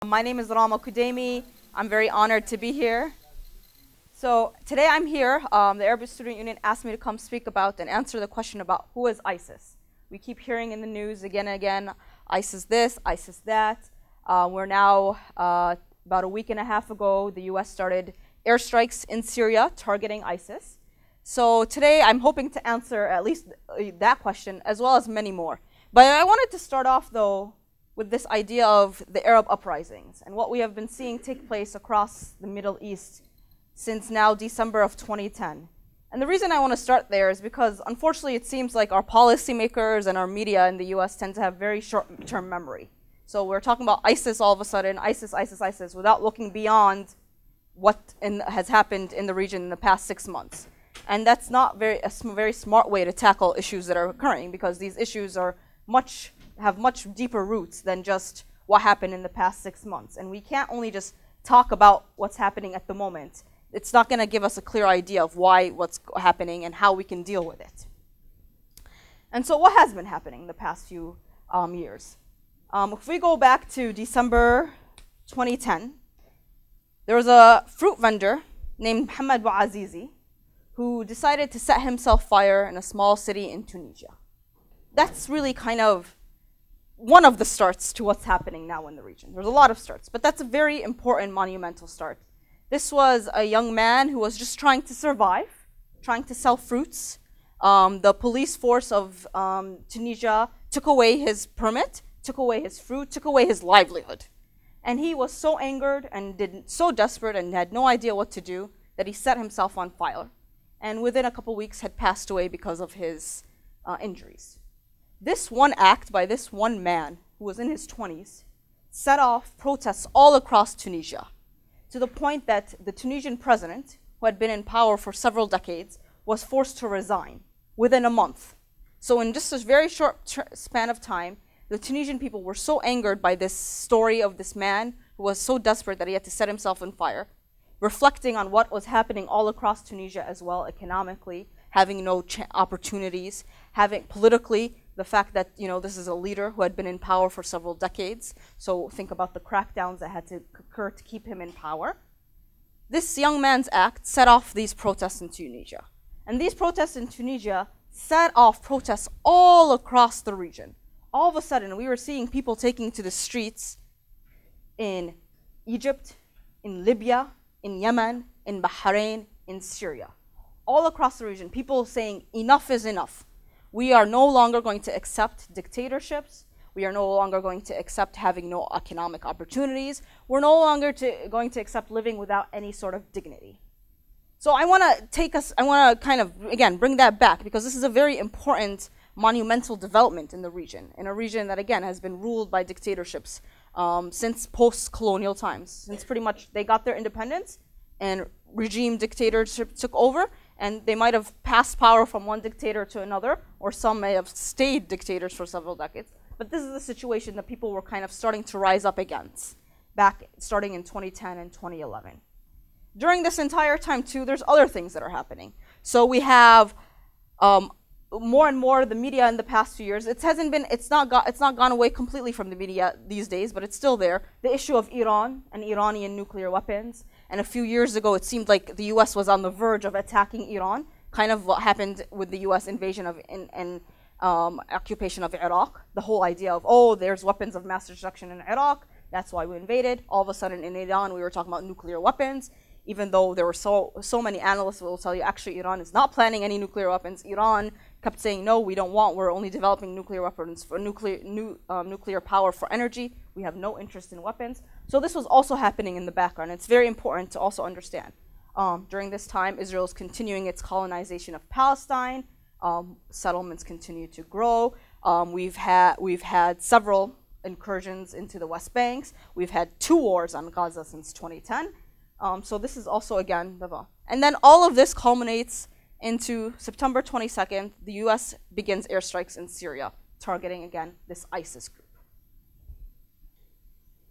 My name is Ramah Kudaimi. I'm very honored to be here. So today I'm here. The Arabic Student Union asked me to come speak about and answer the question about who is ISIS. We keep hearing in the news again and again, ISIS this, ISIS that. We're now, about a week and a half ago, the US started airstrikes in Syria targeting ISIS. So today I'm hoping to answer at least that question as well as many more. But I wanted to start off though with this idea of the Arab uprisings and what we have been seeing take place across the Middle East since now December of 2010. And the reason I want to start there is because unfortunately it seems like our policymakers and our media in the US tend to have very short-term memory. So we're talking about ISIS all of a sudden, ISIS, ISIS, ISIS, without looking beyond what has happened in the region in the past 6 months. And that's not a very smart way to tackle issues that are occurring, because these issues are have much deeper roots than just what happened in the past 6 months. And we can't only just talk about what's happening at the moment. It's not going to give us a clear idea of what's happening and how we can deal with it. And so what has been happening in the past few years? If we go back to December 2010, there was a fruit vendor named Mohamed Bouazizi who decided to set himself fire in a small city in Tunisia. That's really kind of one of the starts to what's happening now in the region. There's a lot of starts, but that's a very important, monumental start. This was a young man who was just trying to survive, trying to sell fruits. The police force of Tunisia took away his permit, took away his fruit, took away his livelihood. And he was so angered and so desperate and had no idea what to do that he set himself on fire. And within a couple weeks had passed away because of his injuries. This one act by this one man, who was in his 20s, set off protests all across Tunisia, to the point that the Tunisian president, who had been in power for several decades, was forced to resign within a month. So in just a very short span of time, the Tunisian people were so angered by this story of this man who was so desperate that he had to set himself on fire, reflecting on what was happening all across Tunisia as well, economically, having no opportunities, having politically, the fact that this is a leader who had been in power for several decades. So think about the crackdowns that had to occur to keep him in power. This young man's act set off these protests in Tunisia. And these protests in Tunisia set off protests all across the region. All of a sudden, we were seeing people taking to the streets in Egypt, in Libya, in Yemen, in Bahrain, in Syria. All across the region, people saying enough is enough. We are no longer going to accept dictatorships. We are no longer going to accept having no economic opportunities. We're no longer going to accept living without any sort of dignity. So I want to kind of, again, bring that back, because this is a very important, monumental development in the region, in a region that, again, has been ruled by dictatorships since post-colonial times, since pretty much they got their independence and regime dictatorship took over, and they might have passed power from one dictator to another, or some may have stayed dictators for several decades. But this is the situation that people were kind of starting to rise up against, starting in 2010 and 2011. During this entire time, too, there's other things that are happening. So we have more and more the media in the past few years. It's not gone away completely from the media these days, but it's still there. The issue of Iran and Iranian nuclear weapons. And a few years ago, it seemed like the US was on the verge of attacking Iran, kind of what happened with the US invasion and occupation of Iraq. The whole idea of, oh, there's weapons of mass destruction in Iraq, that's why we invaded. All of a sudden in Iran, we were talking about nuclear weapons, even though there were so many analysts will tell you, actually, Iran is not planning any nuclear weapons. Iran kept saying, no, we're only developing nuclear weapons for nuclear power for energy. We have no interest in weapons. So this was also happening in the background. It's very important to also understand. During this time, Israel is continuing its colonization of Palestine. Settlements continue to grow. We've had several incursions into the West Banks. We've had 2 wars on Gaza since 2010. So this is also, again, and then all of this culminates into September 22nd. The US begins airstrikes in Syria, targeting, again, this ISIS group.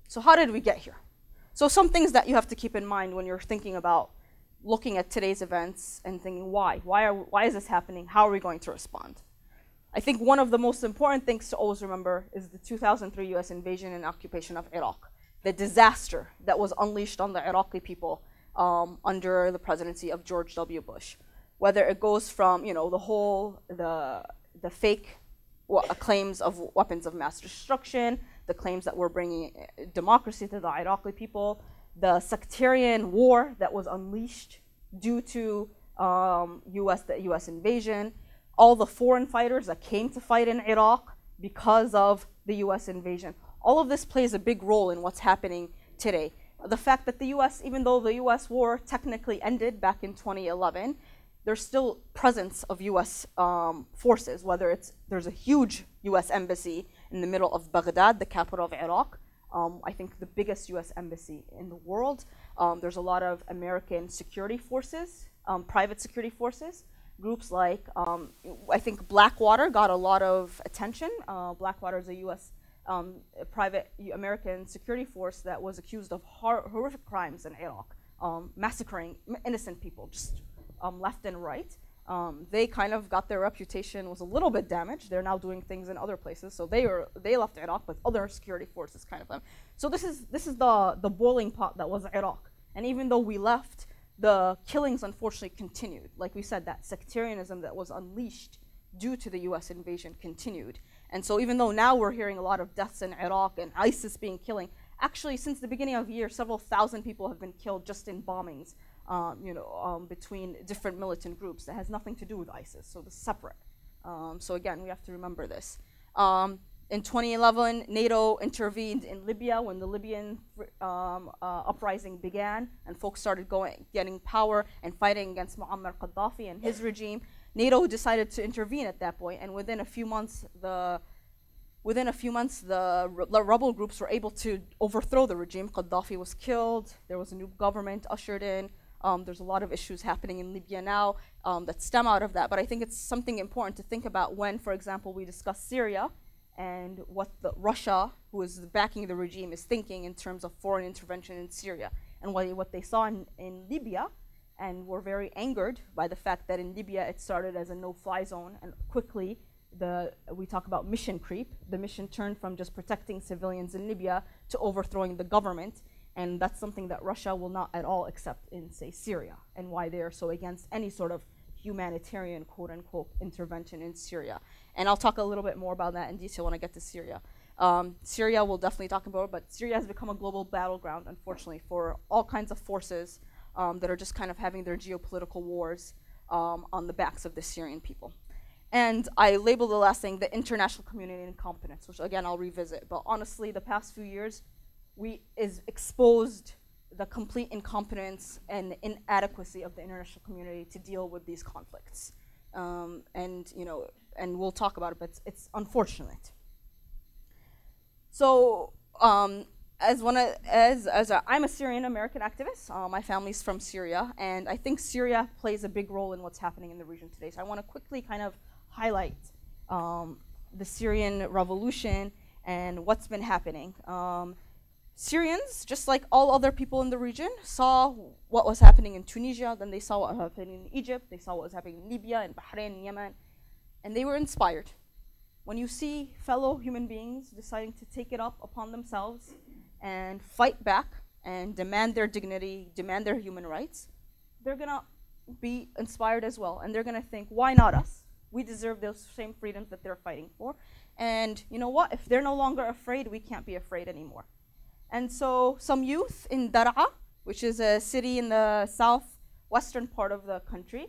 So how did we get here? So some things that you have to keep in mind when you're thinking about looking at today's events and thinking, why? Why is this happening? How are we going to respond? I think one of the most important things to always remember is the 2003 US invasion and occupation of Iraq. the disaster that was unleashed on the Iraqi people under the presidency of George W. Bush. Whether it goes from, you know, the fake claims of weapons of mass destruction, the claims that we're bringing democracy to the Iraqi people, the sectarian war that was unleashed due to the U.S. invasion, all the foreign fighters that came to fight in Iraq because of the U.S. invasion. All of this plays a big role in what's happening today. The fact that the U.S., even though the U.S. war technically ended back in 2011, there's still presence of U.S. Forces, whether there's a huge U.S. embassy in the middle of Baghdad, the capital of Iraq. I think the biggest U.S. embassy in the world. There's a lot of American security forces, private security forces. Groups like, I think Blackwater got a lot of attention. Blackwater is a U.S. Private American security force that was accused of horrific crimes in Iraq, massacring innocent people, just left and right. They kind of got their reputation was a little bit damaged. They're now doing things in other places. So they left Iraq with other security forces kind of them. So this is the boiling pot that was Iraq. And even though we left, the killings unfortunately continued. Like we said, that sectarianism that was unleashed due to the US invasion continued. And so even though now we're hearing a lot of deaths in Iraq and ISIS killing, actually since the beginning of the year, several thousand people have been killed just in bombings. Between different militant groups that has nothing to do with ISIS, so it's separate. So again, we have to remember this. In 2011, NATO intervened in Libya when the Libyan uprising began and folks started getting power and fighting against Muammar Gaddafi and his regime. NATO decided to intervene at that point, and within a few months, the rebel groups were able to overthrow the regime. Gaddafi was killed. There was a new government ushered in. There's a lot of issues happening in Libya now that stem out of that. But I think it's something important to think about when, for example, we discuss Syria and what Russia, who is backing the regime, is thinking in terms of foreign intervention in Syria and what they saw in Libya, and were very angered by the fact that in Libya it started as a no-fly zone, and quickly we talk about mission creep. The mission turned from just protecting civilians in Libya to overthrowing the government. And that's something that Russia will not at all accept in, say, Syria, and why they are so against any sort of humanitarian, quote-unquote, intervention in Syria. And I'll talk a little bit more about that in detail when I get to Syria. Syria we'll definitely talk about, but Syria has become a global battleground, unfortunately, for all kinds of forces that are just kind of having their geopolitical wars on the backs of the Syrian people. And I labeled the last thing the international community incompetence, which again I'll revisit. But honestly, the past few years, is exposed the complete incompetence and inadequacy of the international community to deal with these conflicts. And we'll talk about it, but it's unfortunate. So I'm a Syrian-American activist. My family's from Syria, and I think Syria plays a big role in what's happening in the region today. So I want to quickly kind of highlight the Syrian revolution and what's been happening. Syrians, just like all other people in the region, saw what was happening in Tunisia, then they saw what was happening in Egypt, they saw what was happening in Libya, in Bahrain, in Yemen, and they were inspired. When you see fellow human beings deciding to take it up upon themselves and fight back and demand their dignity, demand their human rights, they're gonna be inspired as well, and they're gonna think, why not us? We deserve those same freedoms that they're fighting for, and you know what? If they're no longer afraid, we can't be afraid anymore. And so some youth in Dar'a, which is a city in the southwestern part of the country,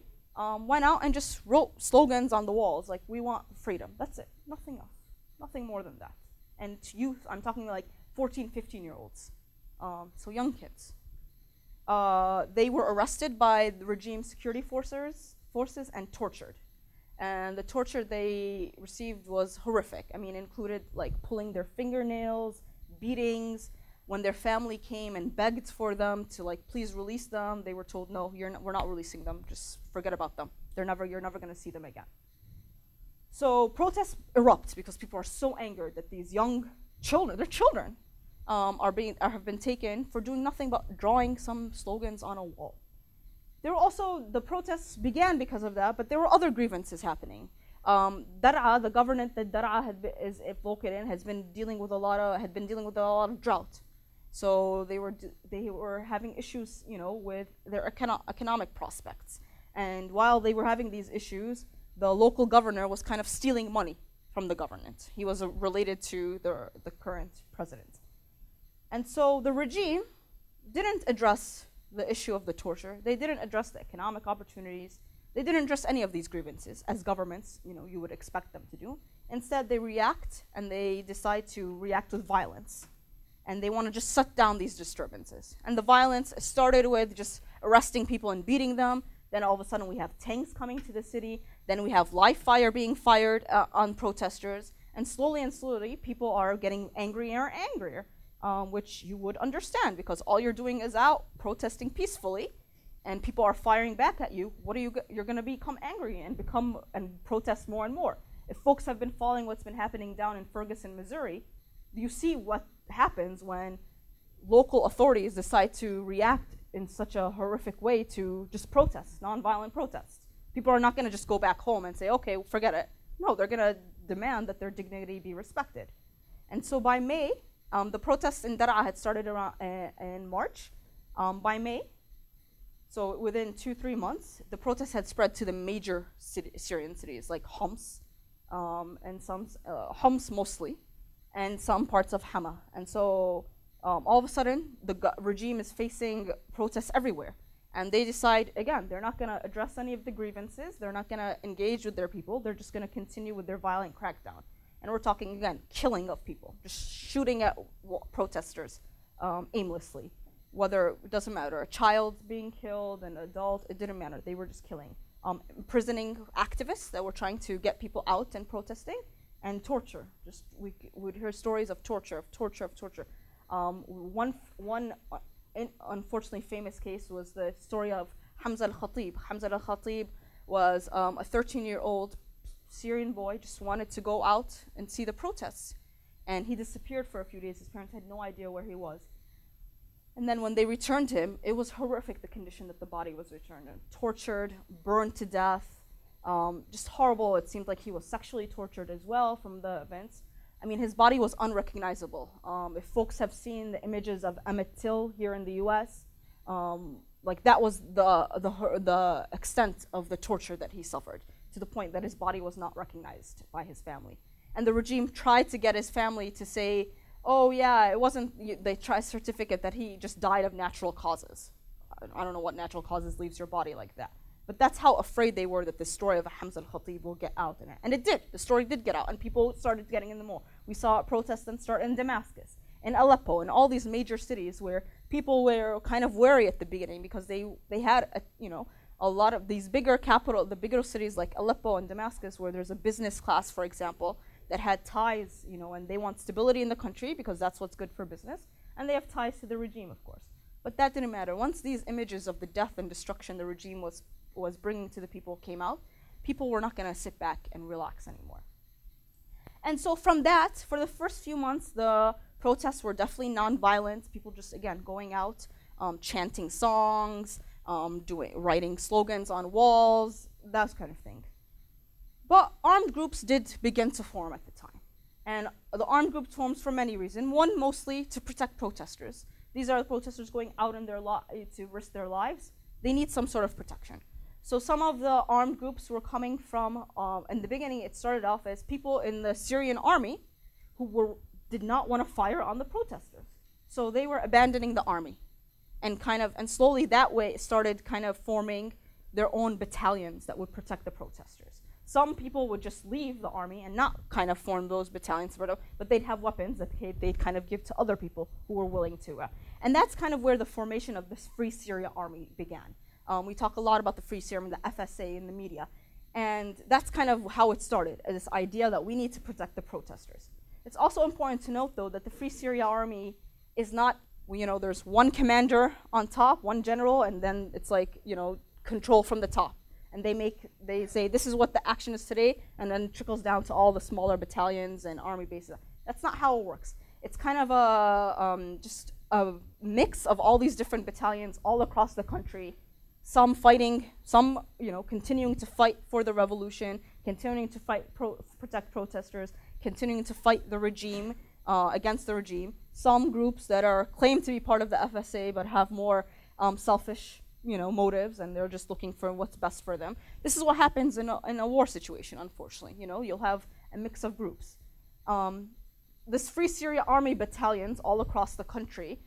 went out and just wrote slogans on the walls, like, we want freedom. That's it, nothing else, nothing more than that. And youth, I'm talking like 14, 15-year-olds, so young kids. They were arrested by the regime security forces and tortured. And the torture they received was horrific. I mean, included like pulling their fingernails, beatings. When their family came and begged for them to like please release them, they were told, no, we're not releasing them. Just forget about them. You're never going to see them again. So protests erupt because people are so angered that these young children, their children, have been taken for doing nothing but drawing some slogans on a wall. There were also, the protests began because of that, but there were other grievances happening. Dar'a, the government that Dar'a is located in, had been dealing with a lot of drought. So they were having issues, with their economic prospects. And while they were having these issues, the local governor was kind of stealing money from the government. He was related to the current president. And so the regime didn't address the issue of the torture. They didn't address the economic opportunities. They didn't address any of these grievances, as governments, you would expect them to do. Instead, they react, and they decide to react with violence. And they want to just shut down these disturbances. And the violence started with just arresting people and beating them. Then all of a sudden we have tanks coming to the city. Then we have live fire being fired on protesters. And slowly, people are getting angrier and angrier, which you would understand, because all you're doing is out protesting peacefully, and people are firing back at you. What are you're going to become angry and protest more and more. If folks have been following what's been happening down in Ferguson, Missouri, you see what happens when local authorities decide to react in such a horrific way to just protests, nonviolent protests. People are not going to just go back home and say, okay, forget it. No, they're going to demand that their dignity be respected. And so by May, the protests in Daraa had started around in March. By May, so within 2-3 months, the protests had spread to the major Syrian cities like Homs, and Homs mostly, and some parts of Hama. And so all of a sudden, the regime is facing protests everywhere. And they decide, again, they're not going to address any of the grievances. They're not going to engage with their people. They're just going to continue with their violent crackdown. And we're talking, again, killing of people, just shooting at protesters aimlessly. Whether, it doesn't matter, a child being killed, an adult, it didn't matter. They were just killing. Imprisoning activists that were trying to get people out and protesting, and torture. Just we would hear stories of torture. One unfortunately famous case was the story of Hamza al-Khatib. Hamza al-Khatib was a 13-year-old Syrian boy, just wanted to go out and see the protests. And he disappeared for a few days. His parents had no idea where he was. And then when they returned him, it was horrific, the condition that the body was returned in. Tortured, burned to death, just horrible. It seemed like he was sexually tortured as well from the events. I mean, his body was unrecognizable. If folks have seen the images of Emmett Till here in the US, like that was the extent of the torture that he suffered, to the point that his body was not recognized by his family. And the regime tried to get his family to say, oh yeah, it wasn't, they tried a certificate that he just died of natural causes. I don't know what natural causes leaves your body like that. But that's how afraid they were that the story of Hamza al-Khatib will get out. And it did. The story did get out, and people started getting in the more. We saw protests then start in Damascus, in Aleppo, in all these major cities where people were kind of wary at the beginning, because they had a lot of these bigger the bigger cities like Aleppo and Damascus, where there's a business class, for example, that had ties, and they want stability in the country because that's what's good for business, and they have ties to the regime, of course. But that didn't matter. Once these images of the death and destruction the regime was bringing to the people came out, people were not going to sit back and relax anymore. And so from that, for the first few months, the protests were definitely nonviolent. People just, again, going out, chanting songs, writing slogans on walls, that kind of thing. But armed groups did begin to form at the time. And the armed groups formed for many reasons. One, mostly to protect protesters. These are the protesters going out in to risk their lives. They need some sort of protection. So some of the armed groups were coming from, in the beginning it started off as people in the Syrian army who did not want to fire on the protesters. So they were abandoning the army. And slowly that way it started kind of forming their own battalions that would protect the protesters. Some people would just leave the army and not kind of form those battalions, but they'd have weapons that they'd kind of give to other people who were willing to. And that's kind of where the formation of this Free Syria Army began. We talk a lot about the Free Syria Army, the FSA in the media. And that's kind of how it started, this idea that we need to protect the protesters. It's also important to note, though, that the Free Syria Army is not, there's one commander on top, one general, and then it's like, control from the top. And they say, this is what the action is today, and then it trickles down to all the smaller battalions and army bases. That's not how it works. It's kind of just a mix of all these different battalions all across the country, some fighting, some continuing to fight for the revolution, continuing to protect protesters, continuing to fight the regime, against the regime. some groups that are claimed to be part of the FSA but have more selfish, motives, and they're just looking for what's best for them. This is what happens in a war situation, unfortunately. You'll have a mix of groups. This Free Syria Army battalions all across the country,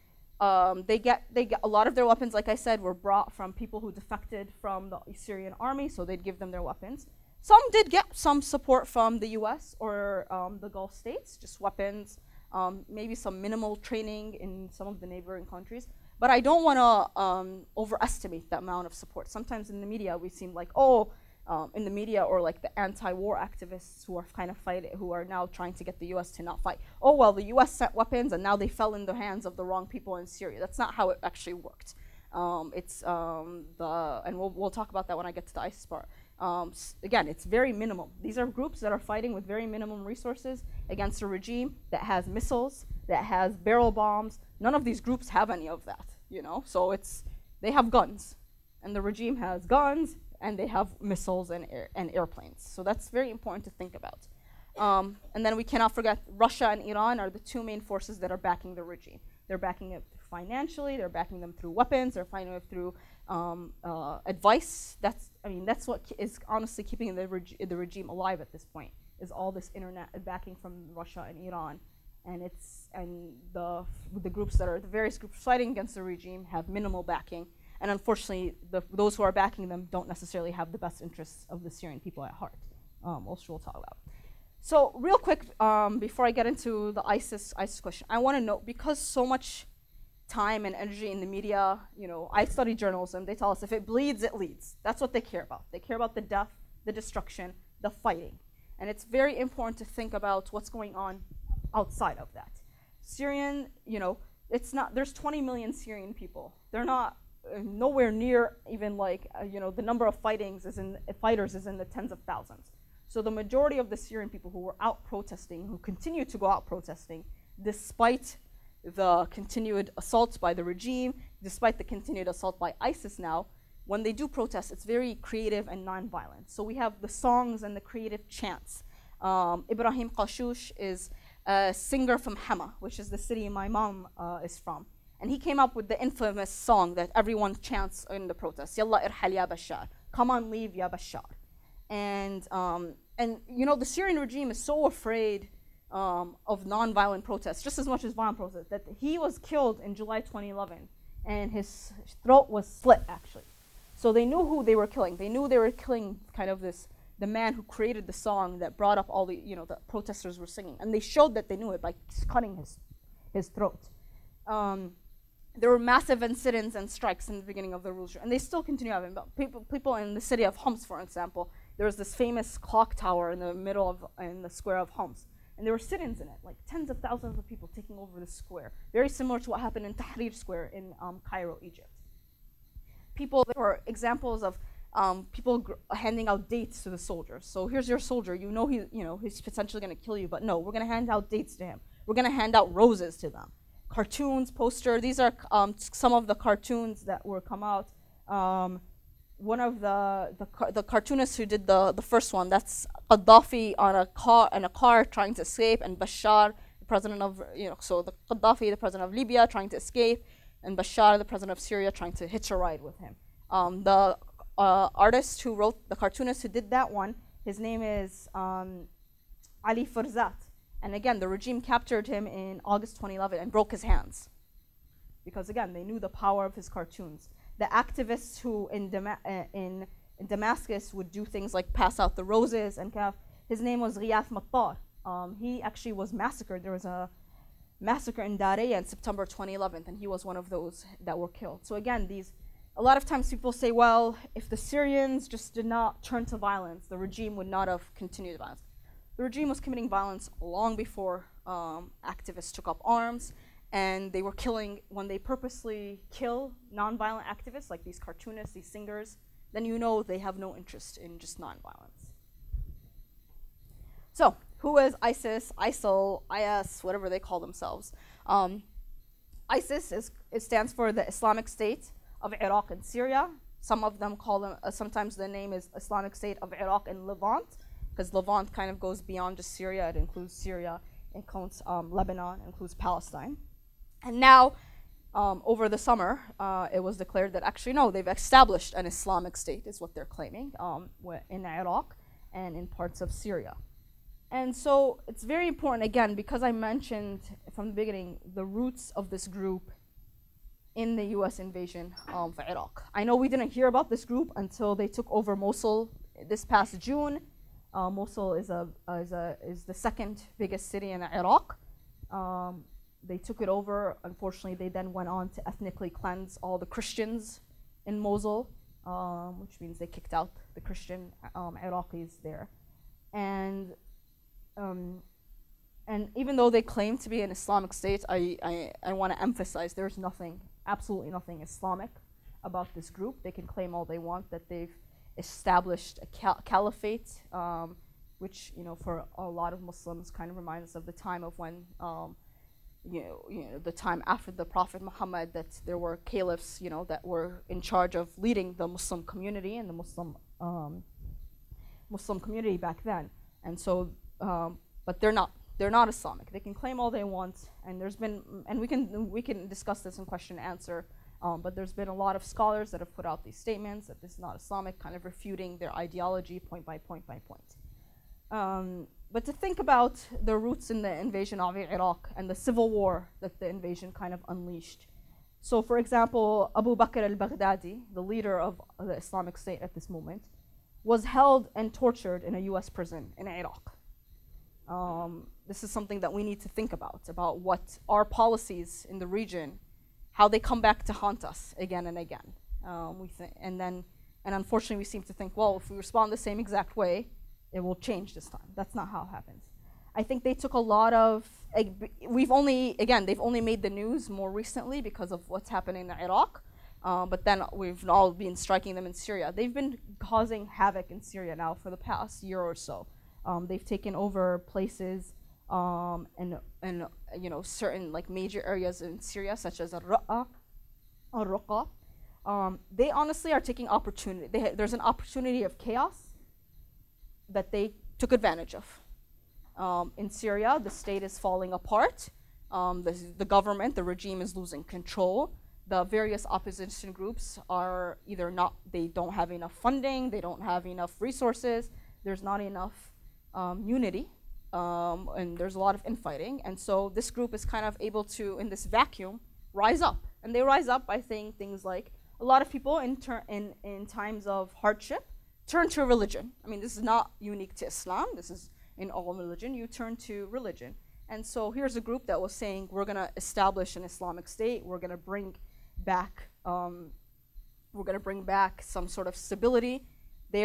they get a lot of their weapons, like I said, were brought from people who defected from the Syrian army, so they'd give them their weapons. Some did get some support from the US or the Gulf states, just weapons, maybe some minimal training in some of the neighboring countries. But I don't want to overestimate the amount of support. Sometimes in the media, we seem like, in the media or like the anti-war activists who are kind of fighting, who are now trying to get the US to not fight. Oh, well, the US sent weapons and now they fell in the hands of the wrong people in Syria. That's not how it actually worked. And we'll talk about that when I get to the ISIS part. Again, it's very minimal. These are groups that are fighting with very minimum resources against a regime that has missiles, that has barrel bombs. None of these groups have any of that, So they have guns, and the regime has guns, and they have missiles and airplanes. So that's very important to think about. And then we cannot forget Russia and Iran are the two main forces that are backing the regime. They're backing it financially, they're backing them through weapons, they're backing it through advice. That's what is honestly keeping the regime alive at this point, is all this internet backing from Russia and Iran. And the groups that are, the various groups fighting against the regime have minimal backing. And unfortunately, those who are backing them don't necessarily have the best interests of the Syrian people at heart, which we'll talk about. So real quick, before I get into the ISIS question, I want to note, because so much time and energy in the media, I study journalism, they tell us if it bleeds, it leads. That's what they care about. They care about the death, the destruction, the fighting. And it's very important to think about what's going on outside of that. There's 20 million Syrian people. They're not nowhere near even the number of fighters is in the tens of thousands. So the majority of the Syrian people who were out protesting, who continue to go out protesting, despite the continued assaults by the regime, despite the continued assault by ISIS now, when they do protest, it's very creative and non-violent. So we have the songs and the creative chants. Ibrahim Qashush is a singer from Hama, which is the city my mom is from. And he came up with the infamous song that everyone chants in the protests, Yalla irhal ya Bashar, come on leave ya Bashar. And the Syrian regime is so afraid of non-violent protests, just as much as violent protests, that he was killed in July 2011, and his throat was slit, actually. So they knew who they were killing. They knew they were killing kind of the man who created the song that brought up all the protesters were singing. And they showed that they knew it by cutting his throat. There were massive incidents and strikes in the beginning of the revolution, and they still continue having. But people in the city of Homs, for example, there was this famous clock tower in the square of Homs, and there were sit-ins in it, like tens of thousands of people taking over the square, very similar to what happened in Tahrir Square in Cairo, Egypt. There were examples of people handing out dates to the soldiers. So here's your soldier. He's potentially going to kill you, but no, we're going to hand out dates to him. We're going to hand out roses to them. Cartoons, poster. These are some of the cartoons that were come out. One of the cartoonists who did the first one, that's Gaddafi in a car trying to escape, and Bashar, the president of so the Gaddafi, the president of Libya, trying to escape, and Bashar, the president of Syria, trying to hitch a ride with him. The artist who wrote, the cartoonist who did that one, his name is Ali Farzat. And again, the regime captured him in August 2011 and broke his hands. Because again, they knew the power of his cartoons. The activists who in Damascus would do things like pass out the roses and his name was Ghiyath Mattar. He actually was massacred. There was a massacre in Daraya in September 2011, and he was one of those that were killed. So again, a lot of times people say, well, if the Syrians just did not turn to violence, the regime would not have continued violence. The regime was committing violence long before activists took up arms, and they were killing, when they purposely kill non-violent activists, like these cartoonists, these singers, then they have no interest in just non-violence. So, who is ISIS, ISIL, IS, whatever they call themselves? ISIS stands for the Islamic State of Iraq and Syria. Some of them call them, sometimes the name is Islamic State of Iraq and Levant, because Levant kind of goes beyond just Syria. It includes Syria, it includes Lebanon, it includes Palestine. And now, over the summer, it was declared that actually no, they've established an Islamic state, is what they're claiming, in Iraq and in parts of Syria. And so it's very important, again, because I mentioned from the beginning the roots of this group in the US invasion of Iraq. I know we didn't hear about this group until they took over Mosul this past June. Mosul is the second biggest city in Iraq. They took it over. Unfortunately, they then went on to ethnically cleanse all the Christians in Mosul, which means they kicked out the Christian Iraqis there. And even though they claim to be an Islamic state, I want to emphasize there's nothing, absolutely nothing Islamic about this group. They can claim all they want that they've established a caliphate, which for a lot of Muslims kind of reminds us of the time of when the time after the Prophet Muhammad, that there were caliphs that were in charge of leading the Muslim community and the Muslim community back then. And so but they're not Islamic. They can claim all they want, and we can discuss this in question and answer. But there's been a lot of scholars that have put out these statements that this is not Islamic, kind of refuting their ideology point by point by point. But to think about the roots in the invasion of Iraq and the civil war that the invasion kind of unleashed. So, for example, Abu Bakr al-Baghdadi, the leader of the Islamic State at this moment, was held and tortured in a US prison in Iraq. This is something that we need to think about what our policies in the region, how they come back to haunt us again and again. And unfortunately we seem to think, well, if we respond the same exact way, it will change this time. That's not how it happens. I think they took a lot of, they've only made the news more recently because of what's happening in Iraq, but then we've all been striking them in Syria. They've been causing havoc in Syria now for the past year or so. They've taken over places and certain major areas in Syria, such as Al-Raqqa. They honestly are taking opportunity. There's an opportunity of chaos that they took advantage of. In Syria, the state is falling apart. The government, the regime is losing control. The various opposition groups are either they don't have enough funding, they don't have enough resources, there's not enough unity, and there's a lot of infighting. And so this group is kind of able to, in this vacuum, rise up. And they rise up by saying things like, a lot of people in times of hardship turn to religion. I mean, this is not unique to Islam. This is in all religion. You turn to religion. And so here's a group that was saying, we're going to establish an Islamic state. We're going to bring back some sort of stability. They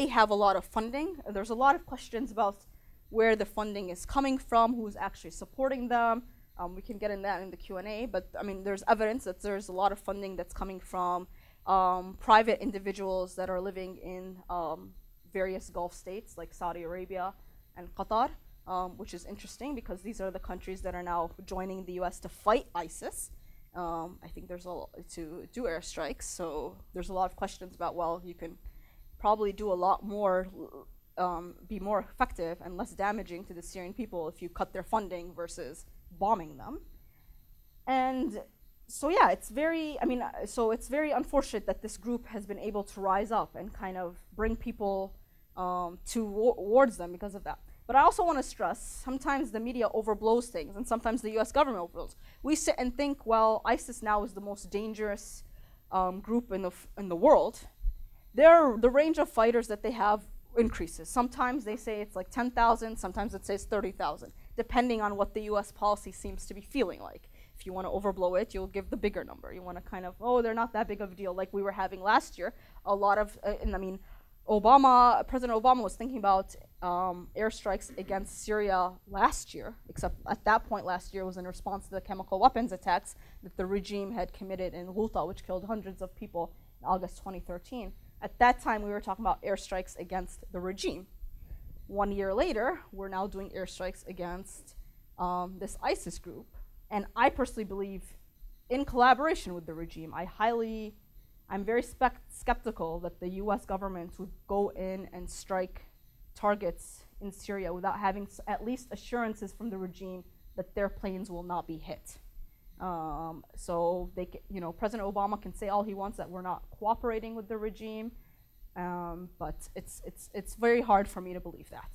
have a lot of funding. There's a lot of questions about where the funding is coming from, who's actually supporting them. We can get in that in the Q&A, but I mean, there's evidence that there's a lot of funding that's coming from private individuals that are living in various Gulf states like Saudi Arabia and Qatar, which is interesting because these are the countries that are now joining the US to fight ISIS. I think there's to do airstrikes, so there's a lot of questions about, well, you can probably do a lot more, be more effective and less damaging to the Syrian people if you cut their funding versus bombing them. And so yeah, it's very unfortunate that this group has been able to rise up and kind of bring people towards them because of that. But I also want to stress, sometimes the media overblows things, and sometimes the US government overblows. We sit and think, well, ISIS now is the most dangerous group in the world. The range of fighters that they have increases. Sometimes they say it's like 10,000, sometimes it says 30,000, depending on what the US policy seems to be feeling like. If you want to overblow it, you'll give the bigger number. You want to kind of, oh, they're not that big of a deal, like we were having last year. A lot of, President Obama was thinking about airstrikes against Syria last year, except at that point last year was in response to the chemical weapons attacks that the regime had committed in Ghouta, which killed hundreds of people in August 2013. At that time, we were talking about airstrikes against the regime. 1 year later, we're now doing airstrikes against this ISIS group. And I personally believe in collaboration with the regime. I'm very skeptical that the US government would go in and strike targets in Syria without having at least assurances from the regime that their planes will not be hit. So President Obama can say all he wants that we're not cooperating with the regime, but it's very hard for me to believe that.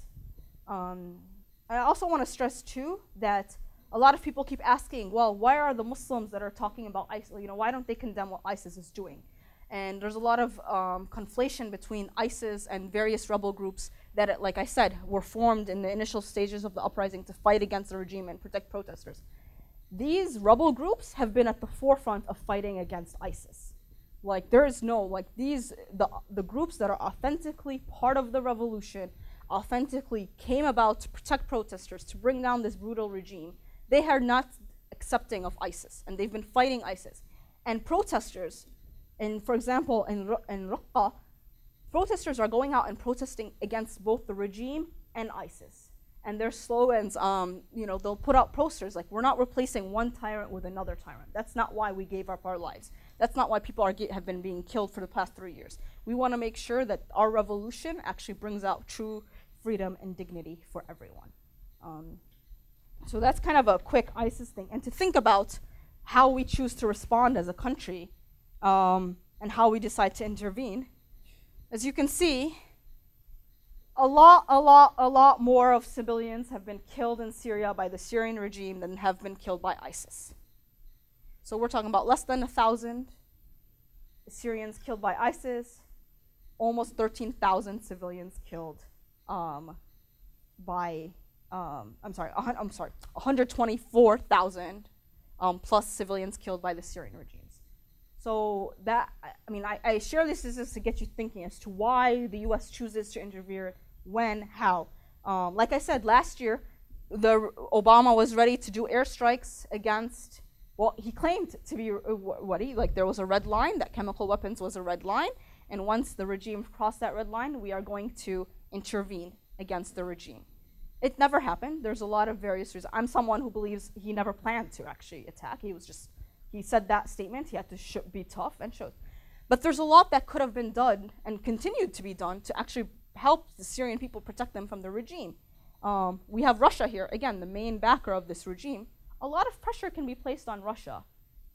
I also want to stress too that a lot of people keep asking, well, why are the Muslims that are talking about ISIS, why don't they condemn what ISIS is doing? And there's a lot of conflation between ISIS and various rebel groups that, like I said, were formed in the initial stages of the uprising to fight against the regime and protect protesters. These rebel groups have been at the forefront of fighting against ISIS. Like, there is no, like, the groups that are authentically part of the revolution, authentically came about to protect protesters, to bring down this brutal regime, they are not accepting of ISIS, and they've been fighting ISIS. And protesters, for example, in Raqqa, protesters are going out and protesting against both the regime and ISIS. And their slogans, they'll put out posters like, we're not replacing one tyrant with another tyrant. That's not why we gave up our lives. That's not why people have been being killed for the past 3 years. We want to make sure that our revolution actually brings out true freedom and dignity for everyone. So that's kind of a quick ISIS thing. And to think about how we choose to respond as a country and how we decide to intervene. As you can see, a lot more of civilians have been killed in Syria by the Syrian regime than have been killed by ISIS. So we're talking about less than 1,000 Syrians killed by ISIS, almost 13,000 civilians killed by, 124,000 plus civilians killed by the Syrian regimes. So that, I share this just to get you thinking as to why the US chooses to interfere, when, how. Like I said, last year, Obama was ready to do airstrikes against, well, he claimed to be there was a red line, that chemical weapons was a red line, and once the regime crossed that red line, we are going to intervene against the regime. It never happened. There's a lot of various reasons. I'm someone who believes he never planned to actually attack. He said that statement, he had to be tough and showed. But there's a lot that could have been done and continued to be done to actually help the Syrian people, protect them from the regime. We have Russia here, again, the main backer of this regime. A lot of pressure can be placed on Russia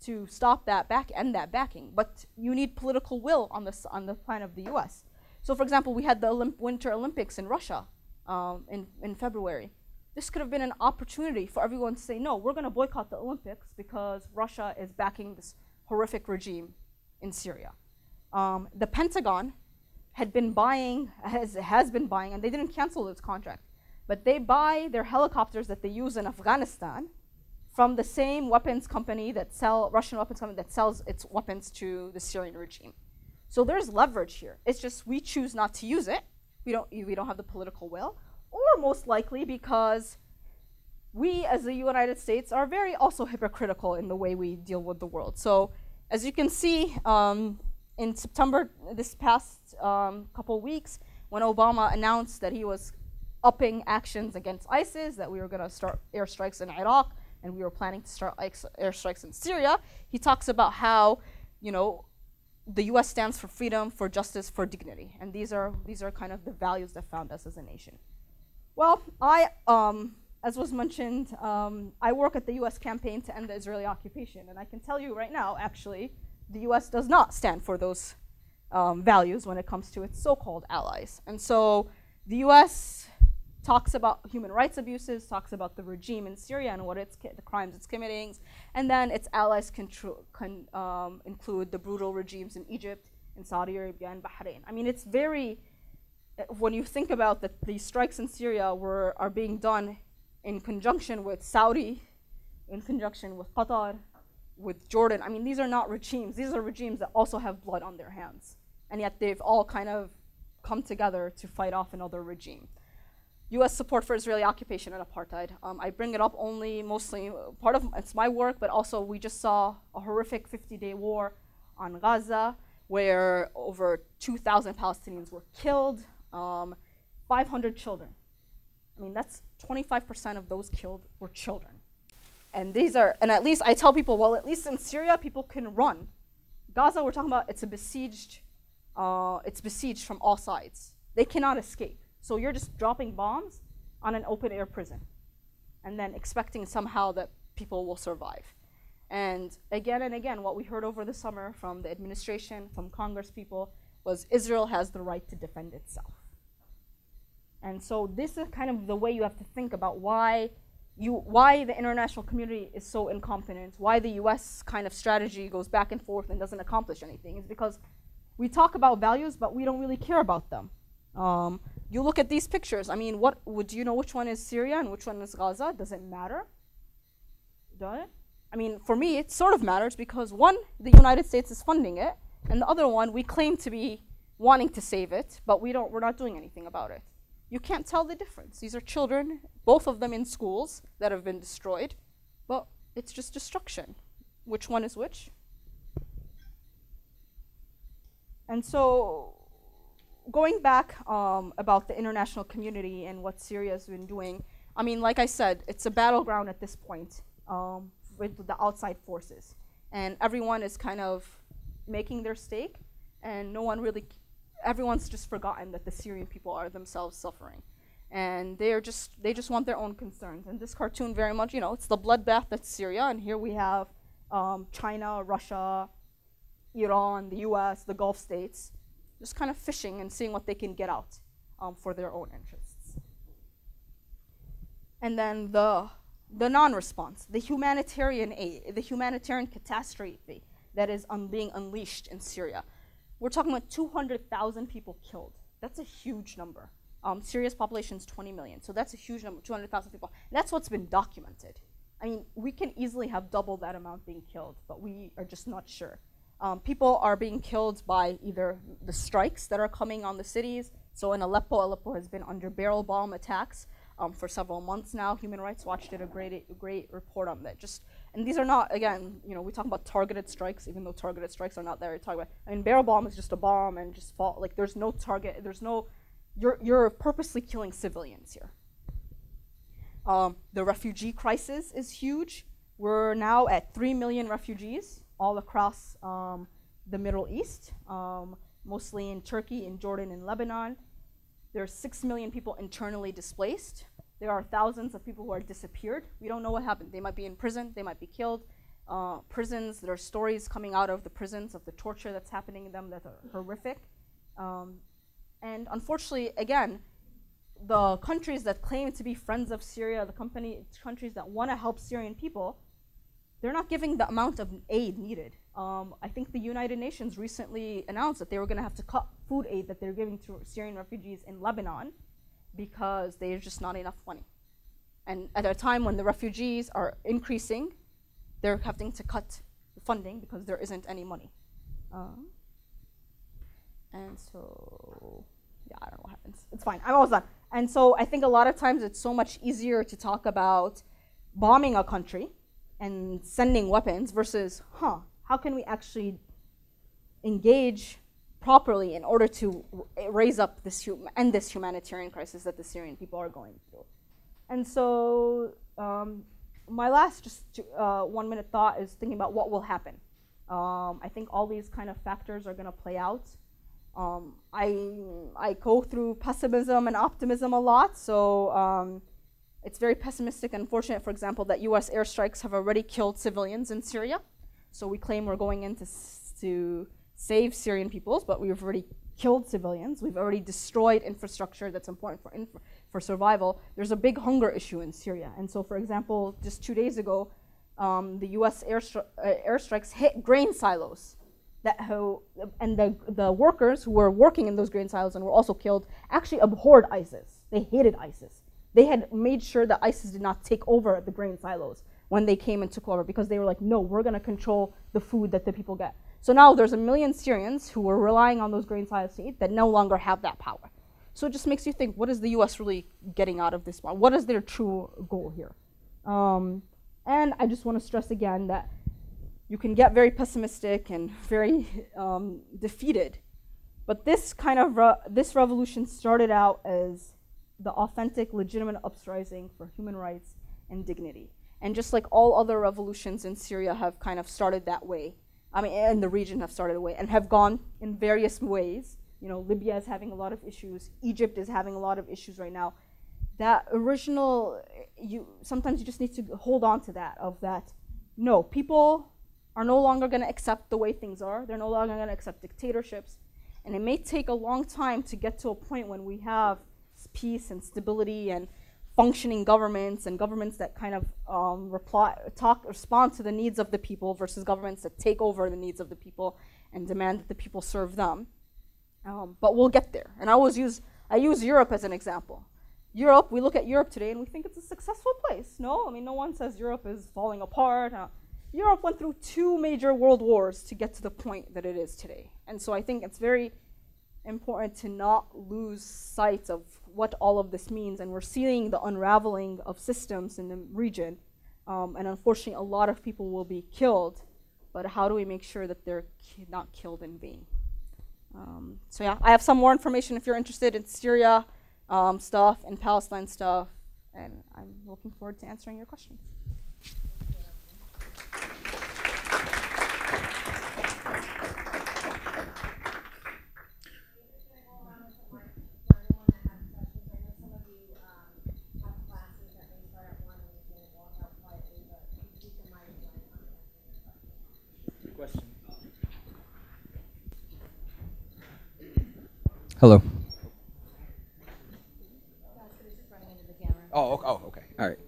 to stop that end that backing, but you need political will on the plan of the US. So for example, we had the Winter Olympics in Russia in February. This could have been an opportunity for everyone to say, no, we're going to boycott the Olympics because Russia is backing this horrific regime in Syria. The Pentagon had been buying, has been buying, and they didn't cancel its contract, but they buy their helicopters that they use in Afghanistan from the same weapons company Russian weapons company that sells its weapons to the Syrian regime. So there's leverage here. It's just we choose not to use it. We don't have the political will, or most likely because we as the United States are very also hypocritical in the way we deal with the world. So as you can see, in September, this past couple weeks, when Obama announced that he was upping actions against ISIS, that we were going to start airstrikes in Iraq, and we were planning to start airstrikes in Syria, he talks about how, the US stands for freedom, for justice, for dignity. And these are kind of the values that found us as a nation. Well, as was mentioned, I work at the US campaign to end the Israeli occupation. And I can tell you right now, actually, the US does not stand for those values when it comes to its so-called allies. And so the US talks about human rights abuses, talks about the regime in Syria and the crimes it's committing, and then its allies include the brutal regimes in Egypt, in Saudi Arabia, and Bahrain. It's very, when you think about that, these strikes in Syria are being done in conjunction with Saudi, in conjunction with Qatar, with Jordan. These are not regimes. These are regimes that also have blood on their hands, and yet they've all kind of come together to fight off another regime. US support for Israeli occupation and apartheid. I bring it up mostly it's my work, but also we just saw a horrific 50-day war on Gaza where over 2,000 Palestinians were killed, 500 children. That's 25% of those killed were children. And at least I tell people, well, at least in Syria, people can run. Gaza, we're talking about, it's besieged from all sides. They cannot escape. So you're just dropping bombs on an open air prison and then expecting somehow that people will survive. And again, what we heard over the summer from the administration, from Congress people, was Israel has the right to defend itself. And so this is kind of the way you have to think about why the international community is so incompetent, why the US kind of strategy goes back and forth and doesn't accomplish anything, is because we talk about values, but we don't really care about them. You look at these pictures. I mean, would you know which one is Syria and which one is Gaza? Does it matter? Does it? I mean, for me, it sort of matters because one, the United States is funding it, and the other one, we claim to be wanting to save it, but we're not doing anything about it. You can't tell the difference. These are children, both of them in schools that have been destroyed, but it's just destruction. Which one is which? And so, going back about the international community and what Syria has been doing, I mean, like I said, it's a battleground at this point with the outside forces. And everyone is kind of making their stake, and everyone's just forgotten that the Syrian people are themselves suffering. And they just want their own concerns. And this cartoon very much, it's the bloodbath that's Syria, and here we have China, Russia, Iran, the US, the Gulf states, just kind of fishing and seeing what they can get out for their own interests. And then the non-response, the humanitarian aid, the humanitarian catastrophe that is being unleashed in Syria. We're talking about 200,000 people killed. That's a huge number. Syria's population is 20 million, so that's a huge number, 200,000 people. That's what's been documented. I mean, we can easily have double that amount being killed, but we are just not sure. People are being killed by either the strikes that are coming on the cities. So in Aleppo has been under barrel bomb attacks for several months now. Human Rights Watch did a great report on that. And these are not, again, we talk about targeted strikes, even though targeted strikes are not there. I mean, barrel bomb is just a bomb and just fall. Like, there's no target. You're purposely killing civilians here. The refugee crisis is huge. We're now at 3 million refugees all across the Middle East, mostly in Turkey, in Jordan, and Lebanon. There's 6 million people internally displaced. There are thousands of people who are disappeared. We don't know what happened. They might be in prison, they might be killed. Prisons, there are stories coming out of the prisons of the torture that's happening in them that are horrific. And unfortunately, again, the countries that claim to be friends of Syria, the countries that want to help Syrian people, they're not giving the amount of aid needed. I think the United Nations recently announced that they were going to have to cut food aid that they're giving to Syrian refugees in Lebanon because there's just not enough money. And at a time when the refugees are increasing, they're having to cut the funding because there isn't any money. And so, yeah, I don't know what happens. It's fine, I'm almost done. And so I think a lot of times it's so much easier to talk about bombing a country and sending weapons versus, how can we actually engage properly in order to raise up end this humanitarian crisis that the Syrian people are going through. And so my last 1 minute thought is thinking about what will happen. I think all these kind of factors are going to play out. I go through pessimism and optimism a lot, so it's very pessimistic and unfortunate, for example, that US airstrikes have already killed civilians in Syria. So we claim we're going in to save Syrian peoples, but we've already killed civilians. We've already destroyed infrastructure that's important for survival. There's a big hunger issue in Syria. And so, for example, just 2 days ago, the US airstrikes hit grain silos. And the workers who were working in those grain silos and were also killed actually abhorred ISIS. They hated ISIS. They had made sure that ISIS did not take over the grain silos when they came and took over, because they were like, no, we're going to control the food that the people get. So now there's 1 million Syrians who were relying on those grain silos to eat that no longer have that power. So it just makes you think, what is the US really getting out of this one? What is their true goal here? And I just want to stress again that you can get very pessimistic and very defeated. But this kind of this revolution started out as the authentic, legitimate uprising for human rights and dignity. And just like all other revolutions in Syria have kind of started that way, and the region have started away and have gone in various ways. Libya is having a lot of issues. Egypt is having a lot of issues right now. That original, sometimes you just need to hold on to that, no, people are no longer going to accept the way things are. They're no longer going to accept dictatorships. And it may take a long time to get to a point when we have peace and stability and functioning governments, and governments that kind of respond to the needs of the people versus governments that take over the needs of the people and demand that the people serve them. But we'll get there. And I use Europe as an example. Europe, we look at Europe today and we think it's a successful place. No, I mean, no one says Europe is falling apart. Europe went through 2 major world wars to get to the point that it is today. And so I think it's very important to not lose sight of what all of this means. And we're seeing the unraveling of systems in the region. And unfortunately, a lot of people will be killed. But how do we make sure that they're not killed in vain? So yeah, I have some more information if you're interested in Syria stuff and Palestine stuff. And I'm looking forward to answering your questions. Hello. Oh, okay. All right.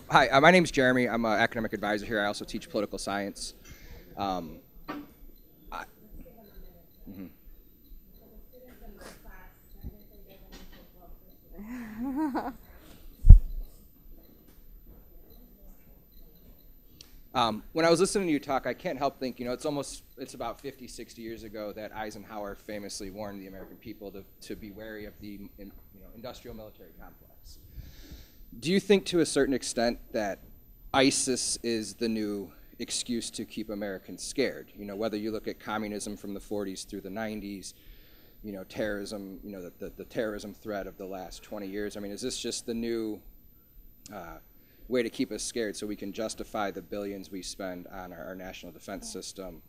Hi, my name is Jeremy. I'm an academic advisor here. I also teach political science. When I was listening to you talk, I can't help think, it's about 50, 60 years ago that Eisenhower famously warned the American people to be wary of the industrial military complex. Do you think to a certain extent that ISIS is the new excuse to keep Americans scared? Whether you look at communism from the 40s through the 90s, terrorism, the terrorism threat of the last 20 years. I mean, is this just the new way to keep us scared so we can justify the billions we spend on our national defense system?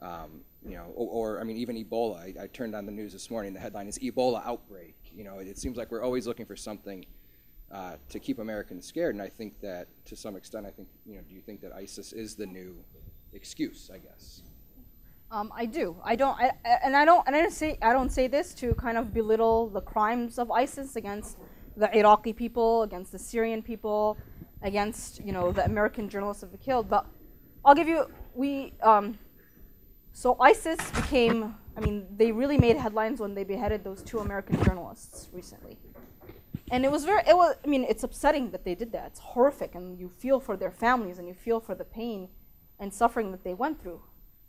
Or even Ebola. I turned on the news this morning. The headline is Ebola outbreak. It seems like we're always looking for something to keep Americans scared. And I think that to some extent, do you think that ISIS is the new excuse, I guess? I do. I don't say this to kind of belittle the crimes of ISIS against the Iraqi people, against the Syrian people, against the American journalists that were killed. But I'll give you so ISIS became. They really made headlines when they beheaded those 2 American journalists recently, and it's upsetting that they did that. It's horrific, and you feel for their families, and you feel for the pain and suffering that they went through.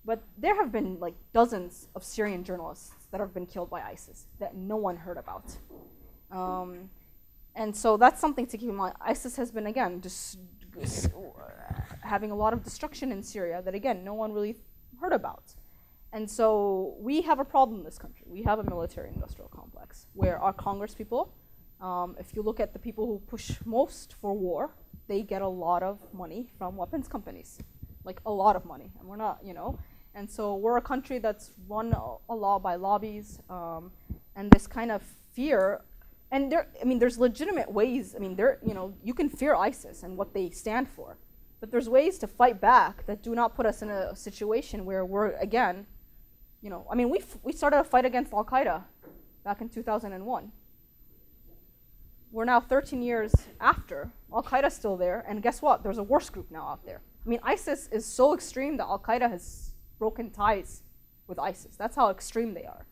But there have been like dozens of Syrian journalists that have been killed by ISIS that no one heard about. And so that's something to keep in mind. ISIS has been, again, just having a lot of destruction in Syria that, again, no one really heard about. And so we have a problem in this country. We have a military-industrial complex where our Congress people, if you look at the people who push most for war, they get a lot of money from weapons companies, like a lot of money. And we're not, And so we're a country that's run a lot by lobbies, and this kind of fear. And there's legitimate ways. You can fear ISIS and what they stand for, but there's ways to fight back that do not put us in a situation where we're again, we started a fight against Al Qaeda back in 2001. We're now 13 years after. Al Qaeda's still there, and guess what? There's a worse group now out there. ISIS is so extreme that Al Qaeda has broken ties with ISIS. That's how extreme they are.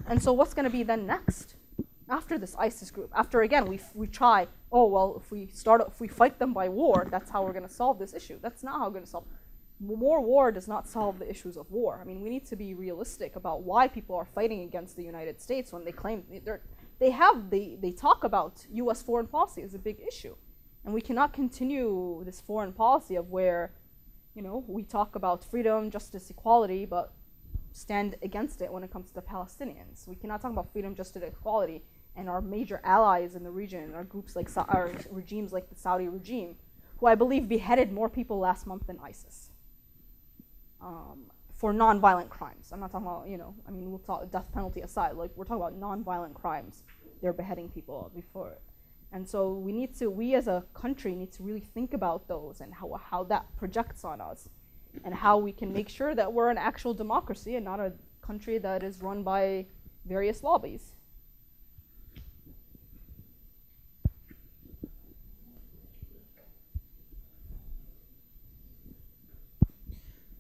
And so what's going to be then next? After this ISIS group, after again we try, if we fight them by war, that's how we're going to solve this issue. That's not how we're going to solve. More war does not solve the issues of war. We need to be realistic about why people are fighting against the United States when they claim they talk about U.S. foreign policy as a big issue, and we cannot continue this foreign policy of where, we talk about freedom, justice, equality, but stand against it when it comes to the Palestinians. We cannot talk about freedom, justice, equality, and our major allies in the region are groups like our regimes like the Saudi regime, who I believe beheaded more people last month than ISIS for non-violent crimes. I'm not talking about, we'll talk death penalty aside. Like we're talking about non-violent crimes. They're beheading people before, And so we as a country need to really think about those and how that projects on us, and how we can make sure that we're an actual democracy and not a country that is run by various lobbies.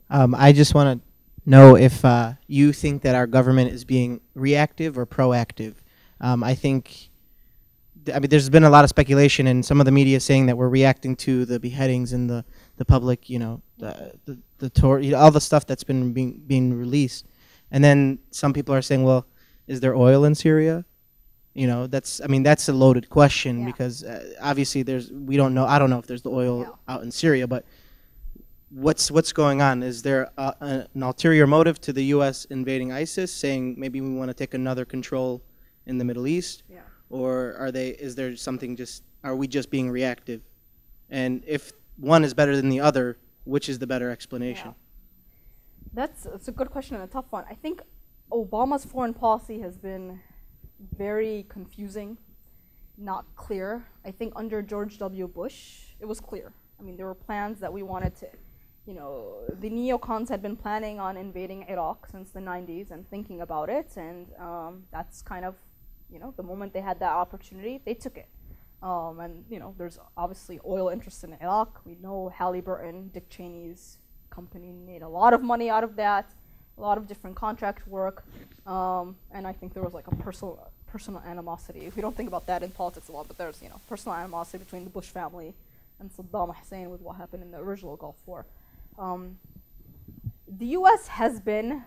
I just want to know if you think that our government is being reactive or proactive. I mean, there's been a lot of speculation in some of the media saying that we're reacting to the beheadings and the public, you know, all the stuff that's been being released. And then some people are saying, well, is there oil in Syria? You know, that's a loaded question, because obviously we don't know. I don't know if there's the oil out in Syria, but what's going on? Is there an ulterior motive to the U.S. invading ISIS, saying maybe we want to take another control in the Middle East? Yeah. Or is there something, are we just being reactive? And if one is better than the other, which is the better explanation? Yeah. That's a good question and a tough one. I think Obama's foreign policy has been very confusing, not clear. I think under George W. Bush, it was clear. I mean, there were plans that we wanted to, you know, the neocons had been planning on invading Iraq since the 90s and thinking about it, and that's kind of, you know, the moment they had that opportunity, they took it. And, you know, there's obviously oil interests in Iraq. We know Halliburton, Dick Cheney's company, made a lot of money out of that, a lot of different contract work. And I think there was like a personal animosity. We don't think about that in politics a lot, but there's, you know, personal animosity between the Bush family and Saddam Hussein with what happened in the original Gulf War. The US has been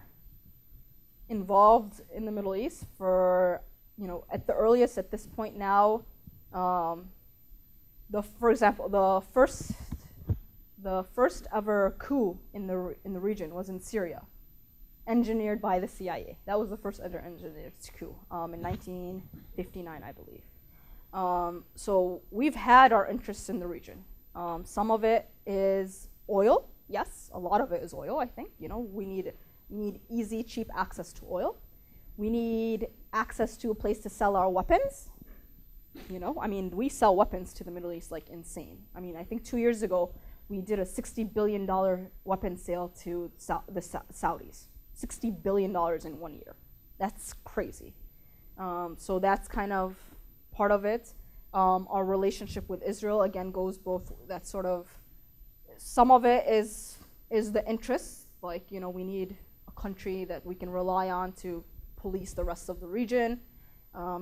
involved in the Middle East for, you know, at the earliest at this point now, for example, the first ever coup in the region was in Syria, engineered by the CIA. That was the first ever engineered coup in 1959, I believe. So we've had our interests in the region. Some of it is oil. Yes, a lot of it is oil, I think. You know, we need easy, cheap access to oil. We need access to a place to sell our weapons. You know, I mean, we sell weapons to the Middle East like insane. I mean, I think 2 years ago, we did a $60 billion weapon sale to the Saudis. $60 billion in 1 year. That's crazy. So that's kind of part of it. Our relationship with Israel, again, goes both, that sort of, some of it is the interests, like, you know, we need a country that we can rely on to police the rest of the region.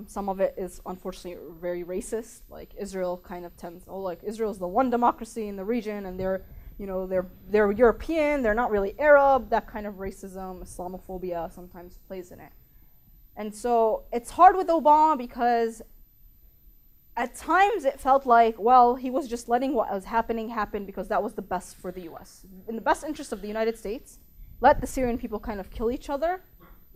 Some of it is unfortunately very racist, like Israel kind of tends, like Israel's the one democracy in the region and they're, you know, they're European, they're not really Arab. That kind of racism, Islamophobia sometimes plays in it. And so it's hard with Obama because at times it felt like, well, he was just letting what was happening happen because that was the best for the US. In the best interest of the United States, let the Syrian people kind of kill each other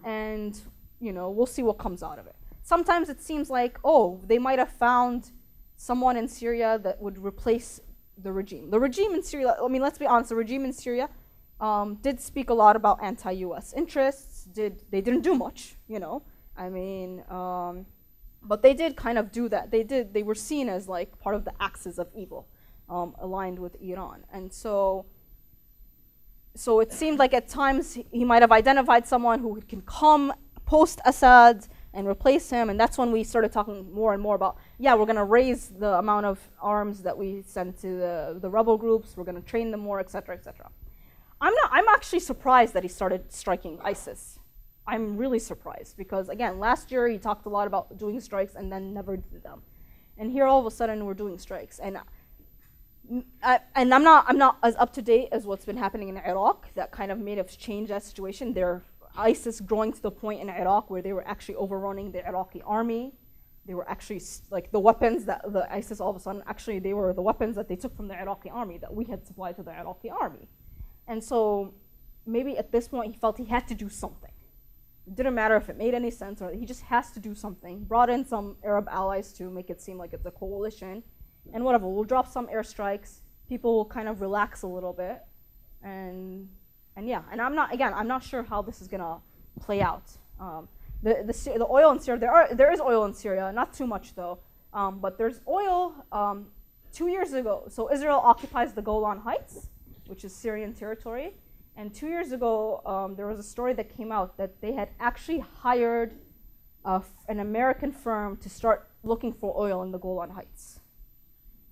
and, you know, we'll see what comes out of it. Sometimes it seems like, oh, they might have found someone in Syria that would replace the regime. The regime in Syria, I mean, let's be honest, the regime in Syria did speak a lot about anti-US interests. They didn't do much, you know. I mean, but they did kind of do that. They were seen as like part of the axis of evil, aligned with Iran. And so it seemed like at times he might have identified someone who can come post-Assad and replace him, and that's when we started talking more and more about, yeah, we're going to raise the amount of arms that we send to the rebel groups, we're going to train them more, et cetera, et cetera. I'm actually surprised that he started striking ISIS. I'm really surprised because, again, last year he talked a lot about doing strikes and then never did them. And here all of a sudden we're doing strikes. And I'm not as up to date as what's been happening in Iraq. That kind of made us change that situation. ISIS growing to the point in Iraq where they were actually overrunning the Iraqi army. They were actually, like, the weapons that the ISIS all of a sudden, actually they were the weapons that they took from the Iraqi army that we had supplied to the Iraqi army. And so maybe at this point he felt he had to do something. It didn't matter if it made any sense, or he just has to do something. Brought in some Arab allies to make it seem like it's a coalition. And whatever, we'll drop some airstrikes. People will kind of relax a little bit. And yeah, and I'm not sure how this is gonna play out. The oil in Syria, there is oil in Syria, not too much though. But there's oil 2 years ago. So Israel occupies the Golan Heights, which is Syrian territory. And 2 years ago, there was a story that came out that they had actually hired an American firm to start looking for oil in the Golan Heights.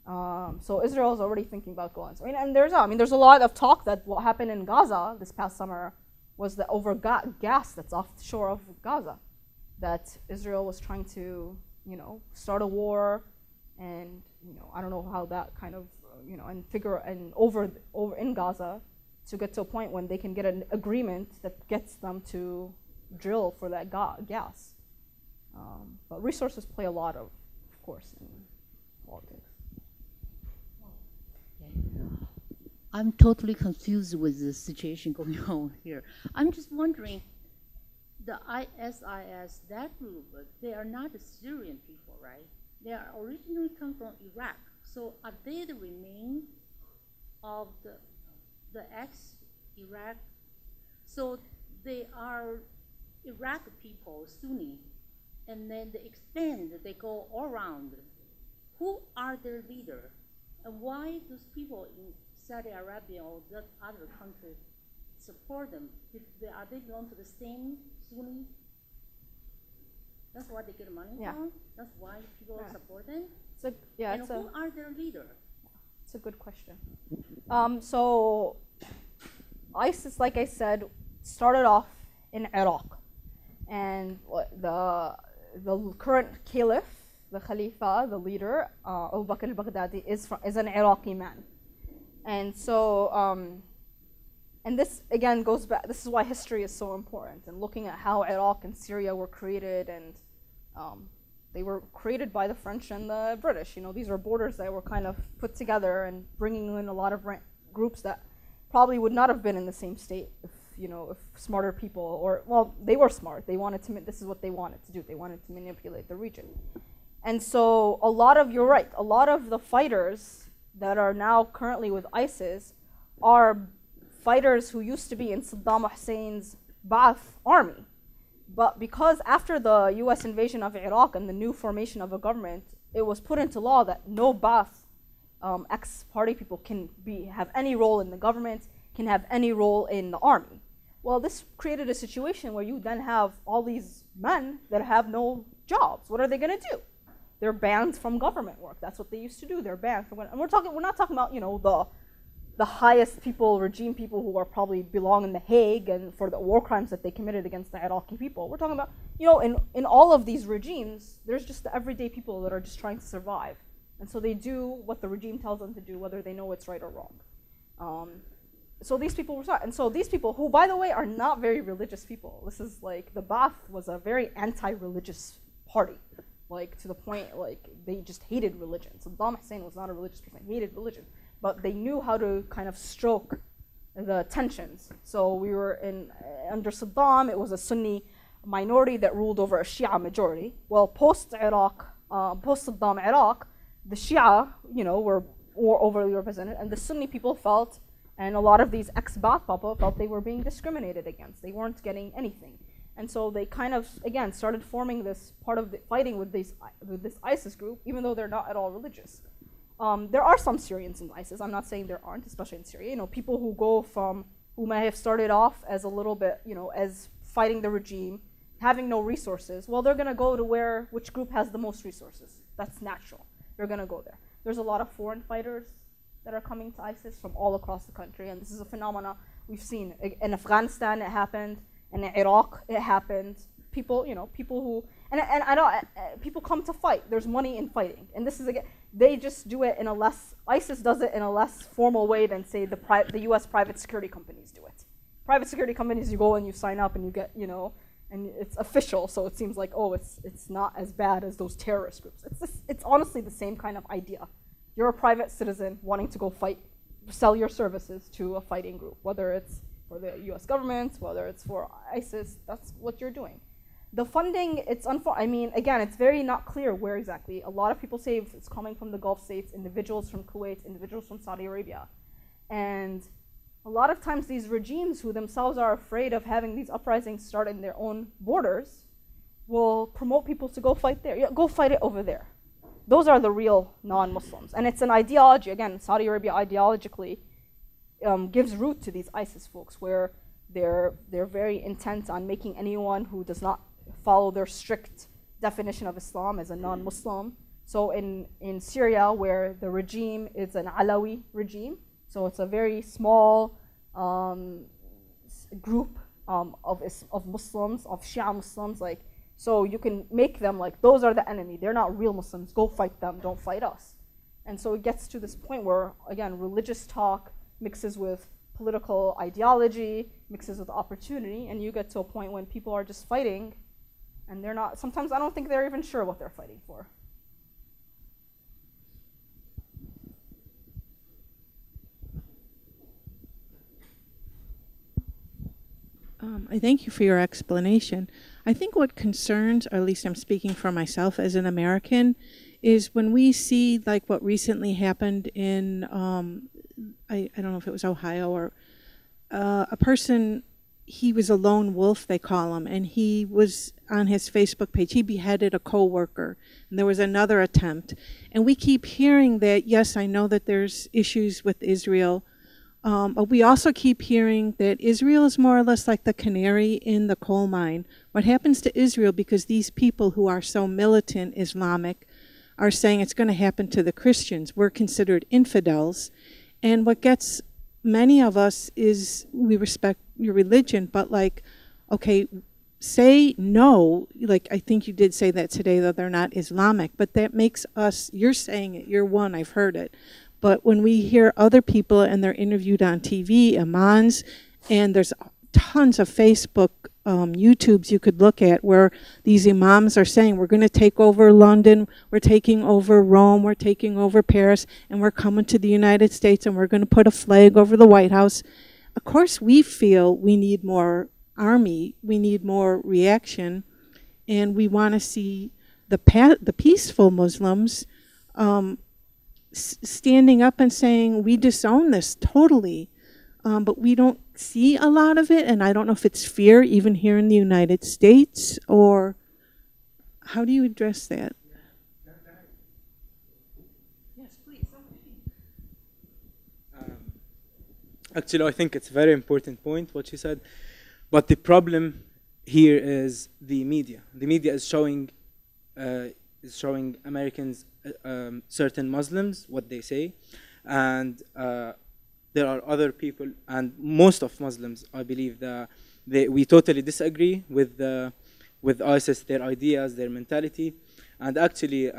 So Israel is already thinking about Golan. And there's a lot of talk that what happened in Gaza this past summer was the gas that's off the shore of Gaza, that Israel was trying to, start a war, and I don't know how that kind of, and over in Gaza to get to a point when they can get an agreement that gets them to drill for that gas. But resources play a lot of course, in politics. I'm totally confused with the situation going on here. I'm just wondering, the ISIS, that group, they are not Syrian people, right? They are originally come from Iraq. So are they the remain of the ex-Iraq? So they are Iraq people, Sunni, and then they expand, they go all around. Who are their leader? And why those people in Saudi Arabia or that other country support them? Are they belong to the same Sunni? That's why they get money from? That's why people support them? And who are their leader? It's a good question. So ISIS, like I said, started off in Iraq. And the current caliph, the Khalifa, the leader, Abu Bakr al-Baghdadi, is an Iraqi man. And so, and this again goes back, this is why history is so important, and looking at how Iraq and Syria were created, and they were created by the French and the British. These were borders that were kind of put together and bringing in a lot of groups that probably would not have been in the same state if smarter people, they were smart. They wanted to, this is what they wanted to do. They wanted to manipulate the region. And so you're right, a lot of the fighters that are now currently with ISIS are fighters who used to be in Saddam Hussein's Ba'ath army. But because after the US invasion of Iraq and the new formation of a government, it was put into law that no Ba'ath ex-party people can have any role in the government, can have any role in the army. Well, this created a situation where you then have all these men that have no jobs. What are they going to do? They're banned from government work. That's what they used to do. They're banned from, and we're not talking about the highest regime people who are probably belong in the Hague and for the war crimes that they committed against the Iraqi people. We're talking about in all of these regimes, there's just the everyday people that are just trying to survive, and so they do what the regime tells them to do, whether they know it's right or wrong. So these people were and so these people, who by the way are not very religious people. This is like the Ba'ath was a very anti-religious party. To the point, they just hated religion. Saddam Hussein was not a religious person, he hated religion. But they knew how to kind of stroke the tensions. So we were under Saddam, it was a Sunni minority that ruled over a Shia majority. Well, post-Saddam Iraq, the Shia, were overly represented, and the Sunni people felt, and a lot of these ex-Ba'ath people felt they were being discriminated against. They weren't getting anything. And so they kind of, again, started forming this part of the fighting with this ISIS group, even though they're not at all religious. There are some Syrians in ISIS. I'm not saying there aren't, especially in Syria. People who may have started off as a little bit, as fighting the regime, having no resources. Well, they're going to go to which group has the most resources. That's natural. They're going to go there. There's a lot of foreign fighters that are coming to ISIS from all across the country, and this is a phenomena we've seen. In Afghanistan, it happened. In Iraq, it happened. People, people who, and I know people come to fight. There's money in fighting, and this is again, they just do it in ISIS does it in a less formal way than say the U.S. private security companies do it. Private security companies, you go and you sign up and you get, and it's official, so it seems like, oh, it's not as bad as those terrorist groups. It's honestly the same kind of idea. You're a private citizen wanting to go fight, sell your services to a fighting group, whether it's for the U.S. government, whether it's for ISIS, that's what you're doing. The funding, again, it's very not clear where exactly. A lot of people say it's coming from the Gulf states, individuals from Kuwait, individuals from Saudi Arabia. And a lot of times these regimes who themselves are afraid of having these uprisings start in their own borders will promote people to go fight there. Yeah, go fight it over there. those are the real non-Muslims. And it's an ideology, again, Saudi Arabia ideologically gives root to these ISIS folks, where they're very intent on making anyone who does not follow their strict definition of Islam as a non-Muslim. So in Syria, where the regime is an Alawi regime, so it's a very small group of Muslims, of Shia Muslims, like, so you can make them like, those are the enemy, they're not real Muslims, go fight them, don't fight us. And so it gets to this point where, again, religious talk mixes with political ideology, mixes with opportunity, and you get to a point when people are just fighting, and they're not, sometimes I don't think they're even sure what they're fighting for. I thank you for your explanation. I think what concerns, or at least I'm speaking for myself as an American, is when we see like what recently happened in, I don't know if it was Ohio, or a person, he was a lone wolf, they call him, and he was on his Facebook page, he beheaded a co-worker, and there was another attempt. And we keep hearing that, yes, I know that there's issues with Israel, but we also keep hearing that Israel is more or less like the canary in the coal mine. What happens to Israel, because these people who are so militant Islamic are saying it's going to happen to the Christians. We're considered infidels. And what gets many of us is, we respect your religion, but like, okay, say no, like I think you did say that today, that they're not Islamic, but that makes us, you're saying it, you're one, I've heard it. But when we hear other people and they're interviewed on TV, imams, and there's tons of Facebook, YouTubes you could look at where these imams are saying, we're going to take over London, we're taking over Rome, we're taking over Paris, and we're coming to the United States, and we're going to put a flag over the White House. Of course, we feel we need more army, we need more reaction, and we want to see the peaceful Muslims standing up and saying, we disown this totally. But we don't see a lot of it, and I don't know if it's fear even here in the United States, or how do you address that? Yes, please. Actually, I think it's a very important point, what you said. But the problem here is the media. The media is showing Americans, certain Muslims, what they say, and there are other people, and most of Muslims, I believe, that we totally disagree with ISIS, their ideas, their mentality. And actually,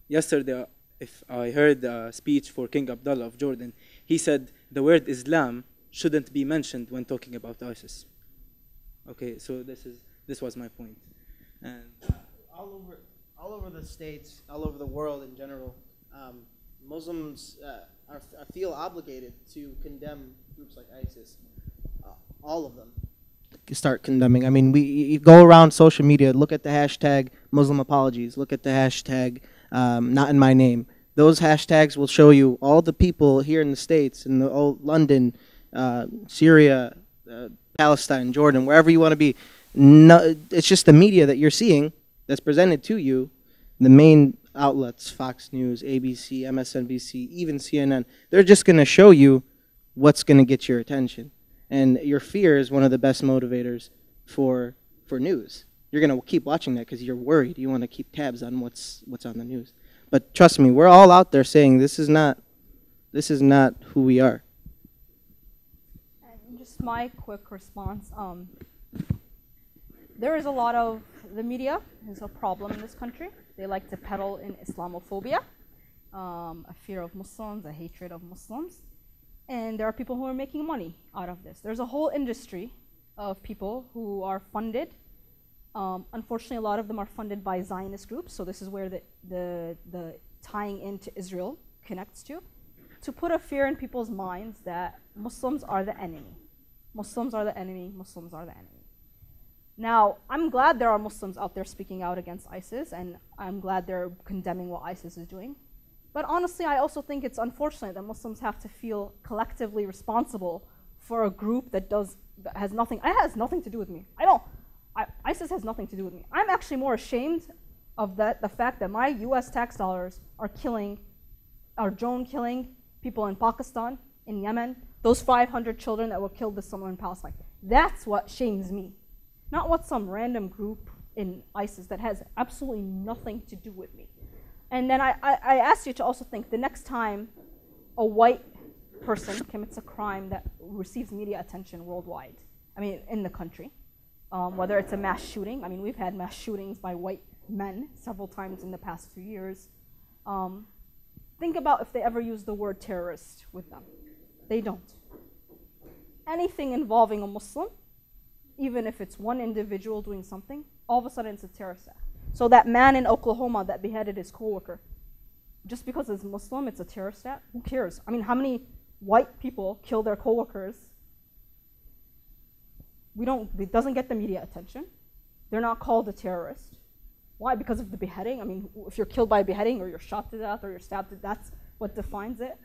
yesterday, if I heard a speech for King Abdullah of Jordan, he said the word Islam shouldn't be mentioned when talking about ISIS. Okay, so this was my point. And all over the states, all over the world in general, Muslims feel obligated to condemn groups like ISIS. All of them start condemning. I mean, you go around social media, look at the hashtag Muslim apologies, look at the hashtag not in my name. Those hashtags will show you all the people here in the States, in London, Syria, Palestine, Jordan, wherever you want to be. No, it's just the media that you're seeing that's presented to you, the main outlets, Fox News, ABC, MSNBC, even CNN, they're just going to show you what's going to get your attention. And your fear is one of the best motivators for news. You're going to keep watching that because you're worried. You want to keep tabs on what's on the news. But trust me, we're all out there saying this is not who we are. And just my quick response. There is a lot of, the media is a problem in this country. They like to peddle in Islamophobia, a fear of Muslims, a hatred of Muslims. And there are people who are making money out of this. There's a whole industry of people who are funded. Unfortunately, a lot of them are funded by Zionist groups, so this is where the tying into Israel connects to put a fear in people's minds that Muslims are the enemy. Muslims are the enemy, Muslims are the enemy. Now, I'm glad there are Muslims out there speaking out against ISIS, and I'm glad they're condemning what ISIS is doing. But honestly, I also think it's unfortunate that Muslims have to feel collectively responsible for a group that has nothing to do with me. ISIS has nothing to do with me. I'm actually more ashamed of the fact that my US tax dollars are drone killing people in Pakistan, in Yemen, those 500 children that were killed this summer in Palestine. That's what shames me. Not what some random group in ISIS that has absolutely nothing to do with me. And then I asked you to also think the next time a white person commits a crime that receives media attention worldwide, I mean, in the country, whether it's a mass shooting. I mean, we've had mass shootings by white men several times in the past few years. Think about if they ever use the word terrorist with them. They don't. Anything involving a Muslim, even if it's one individual doing something, all of a sudden it's a terrorist act. So that man in Oklahoma that beheaded his coworker, just because it's Muslim, it's a terrorist act? Who cares? I mean, how many white people kill their coworkers? It doesn't get the media attention. They're not called a terrorist. Why? Because of the beheading? I mean, if you're killed by a beheading or you're shot to death or you're stabbed to death, that's what defines it.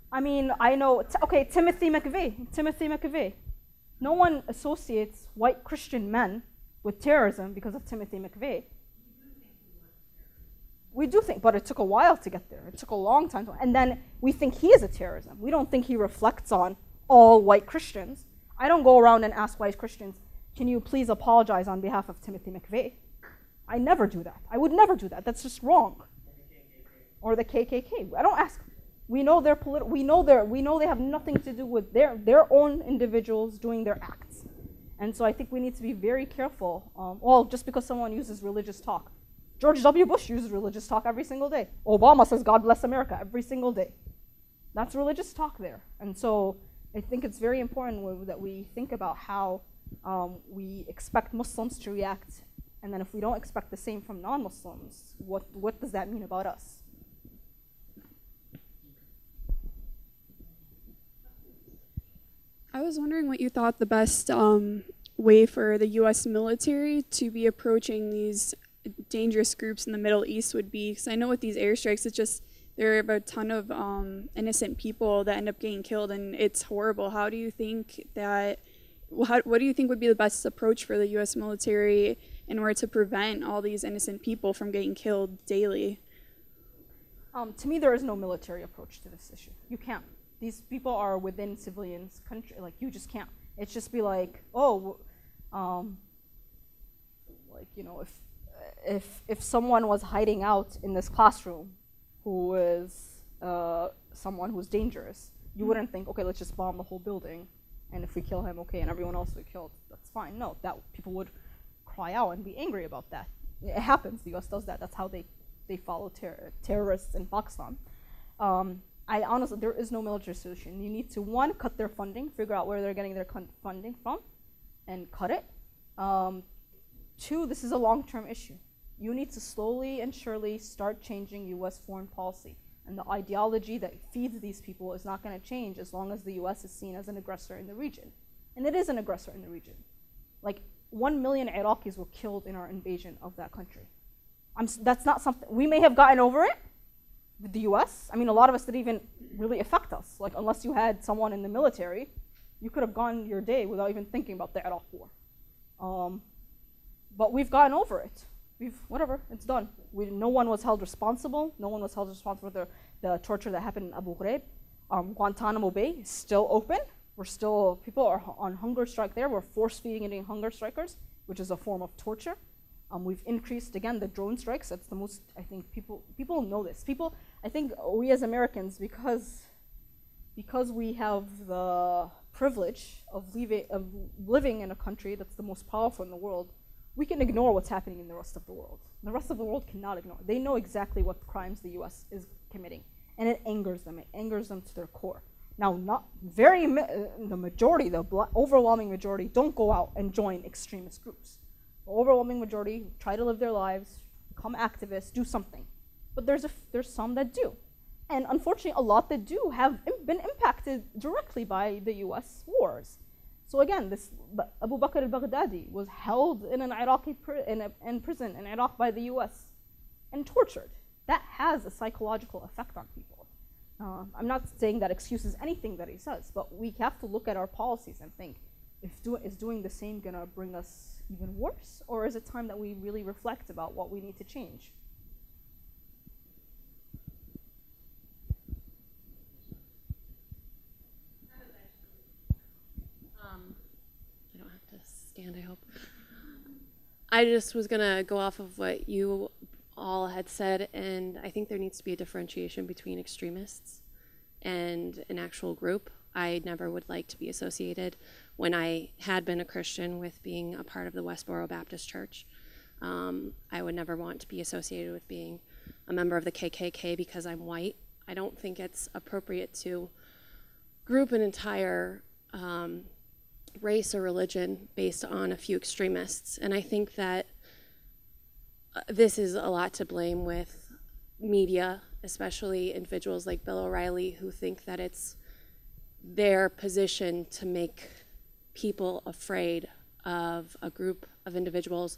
I mean, I know, okay, Timothy McVeigh. No one associates white Christian men with terrorism because of Timothy McVeigh. We do think, but it took a while to get there. It took a long time. And then we think he is a terrorism. We don't think he reflects on all white Christians. I don't go around and ask white Christians, can you please apologize on behalf of Timothy McVeigh? I never do that. I would never do that. That's just wrong. Or the KKK. I don't ask. We know they're we know they have nothing to do with their own individuals doing their acts. And so I think we need to be very careful. Well, just because someone uses religious talk. George W. Bush uses religious talk every single day. Obama says God bless America every single day. That's religious talk there. And so I think it's very important that we think about how we expect Muslims to react, and then if we don't expect the same from non-Muslims, what does that mean about us? I was wondering what you thought the best way for the U.S. military to be approaching these dangerous groups in the Middle East would be, because I know with these airstrikes, it's just there are a ton of innocent people that end up getting killed, and it's horrible. How do you think that? What do you think would be the best approach for the U.S. military in order to prevent all these innocent people from getting killed daily? To me, there is no military approach to this issue. You can't. These people are within civilians' country. Like, you just can't. It's just be like, oh, like, you know, if someone was hiding out in this classroom who is someone who's dangerous, you wouldn't think, okay, let's just bomb the whole building, and if we kill him, okay, and everyone else we killed, that's fine. No, that people would cry out and be angry about that. It happens. The U.S. does that. That's how they follow terrorists in Pakistan. I honestly, there is no military solution. You need to, one, cut their funding, figure out where they're getting their funding from, and cut it. Two, this is a long-term issue. You need to slowly and surely start changing U.S. foreign policy. And the ideology that feeds these people is not going to change as long as the U.S. is seen as an aggressor in the region. And it is an aggressor in the region. Like, 1 million Iraqis were killed in our invasion of that country. That's not something, we may have gotten over it with the US. I mean, a lot of us didn't even really affect us. Like, unless you had someone in the military, you could have gone your day without even thinking about the Iraq war. But we've gotten over it. Whatever, it's done. No one was held responsible. No one was held responsible for the torture that happened in Abu Ghraib. Guantanamo Bay is still open. People are on hunger strike there. We're force-feeding hunger strikers, which is a form of torture. We've increased, again, the drone strikes. That's the most, I think, people know this. I think we as Americans, because we have the privilege of living in a country that's the most powerful in the world, we can ignore what's happening in the rest of the world. The rest of the world cannot ignore. They know exactly what crimes the US is committing, and it angers them. It angers them to their core. Now, the majority, the overwhelming majority, don't go out and join extremist groups. The overwhelming majority try to live their lives, become activists, do something. But there's some that do. And unfortunately, a lot that do have been impacted directly by the US wars. So again, Abu Bakr al-Baghdadi was held in an Iraqi prison in Iraq by the US and tortured. That has a psychological effect on people. I'm not saying that excuses anything that he says, but we have to look at our policies and think, is doing the same gonna bring us even worse? Or is it time that we really reflect about what we need to change? I don't have to stand, I hope. I just was going to go off of what you all had said, and I think there needs to be a differentiation between extremists and an actual group. I never would like to be associated, when I had been a Christian, with being a part of the Westboro Baptist Church. I would never want to be associated with being a member of the KKK because I'm white. I don't think it's appropriate to group an entire race or religion based on a few extremists. And I think that this is a lot to blame with media, especially individuals like Bill O'Reilly, who think that it's their position to make people afraid of a group of individuals,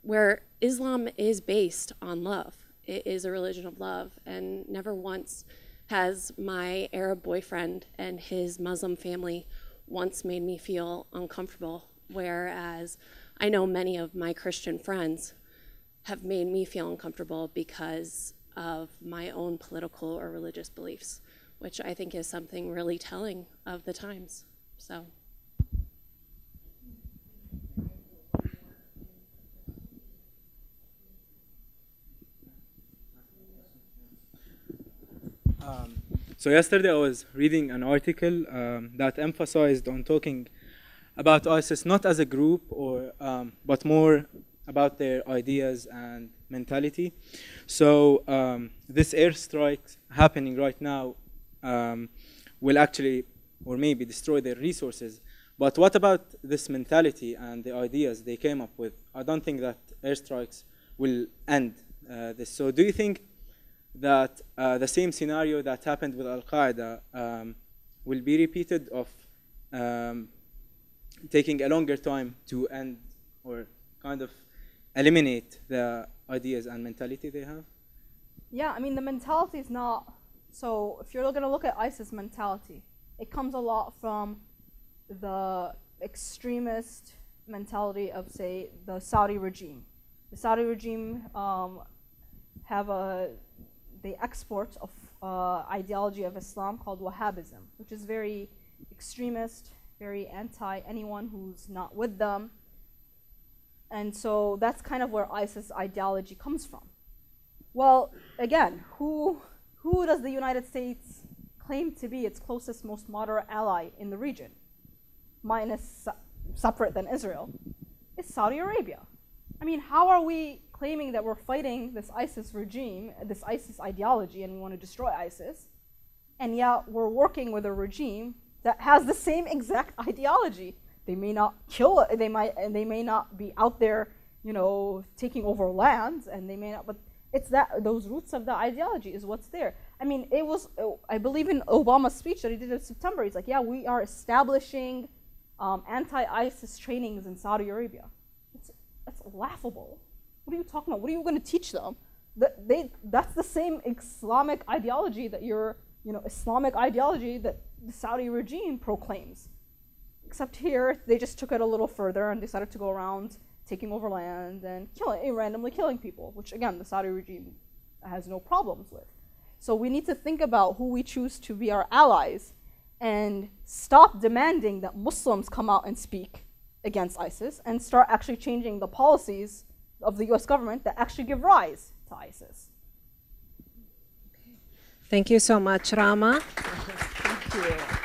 where Islam is based on love. It is a religion of love, and never once has my Arab boyfriend and his Muslim family once made me feel uncomfortable, whereas I know many of my Christian friends have made me feel uncomfortable because of my own political or religious beliefs, which I think is something really telling of the times. So. So yesterday I was reading an article that emphasized on talking about ISIS not as a group, or but more about their ideas and mentality. So this airstrike happening right now will actually, or maybe, destroy their resources. But what about this mentality and the ideas they came up with? I don't think that airstrikes will end this. So do you think that the same scenario that happened with Al-Qaeda will be repeated, of taking a longer time to end or kind of eliminate the ideas and mentality they have? Yeah, I mean, the mentality is not, so if you're going to look at ISIS mentality, it comes a lot from the extremist mentality of, say, the Saudi regime. The Saudi regime they export of ideology of Islam called Wahhabism, which is very extremist, very anti-anyone who's not with them. And so that's kind of where ISIS ideology comes from. Well, again, who does the United States claim to be its closest, most moderate ally in the region, minus separate than Israel? It's Saudi Arabia. I mean, how are we claiming that we're fighting this ISIS regime, this ISIS ideology, and we want to destroy ISIS, and yet we're working with a regime that has the same exact ideology? They may not kill it, they may not be out there, you know, taking over lands, and they may not, but it's that, those roots of the ideology is what's there. I mean, it was, I believe in Obama's speech that he did in September, he's like, yeah, we are establishing anti-ISIS trainings in Saudi Arabia. That's laughable. What are you talking about? What are you going to teach them? That's the same Islamic ideology that Islamic ideology that the Saudi regime proclaims. Except here, they just took it a little further and decided to go around taking over land and randomly killing people, which again, the Saudi regime has no problems with. So we need to think about who we choose to be our allies and stop demanding that Muslims come out and speak against ISIS and start actually changing the policies of the US government that actually give rise to ISIS. Thank you so much, Ramah. Thank you.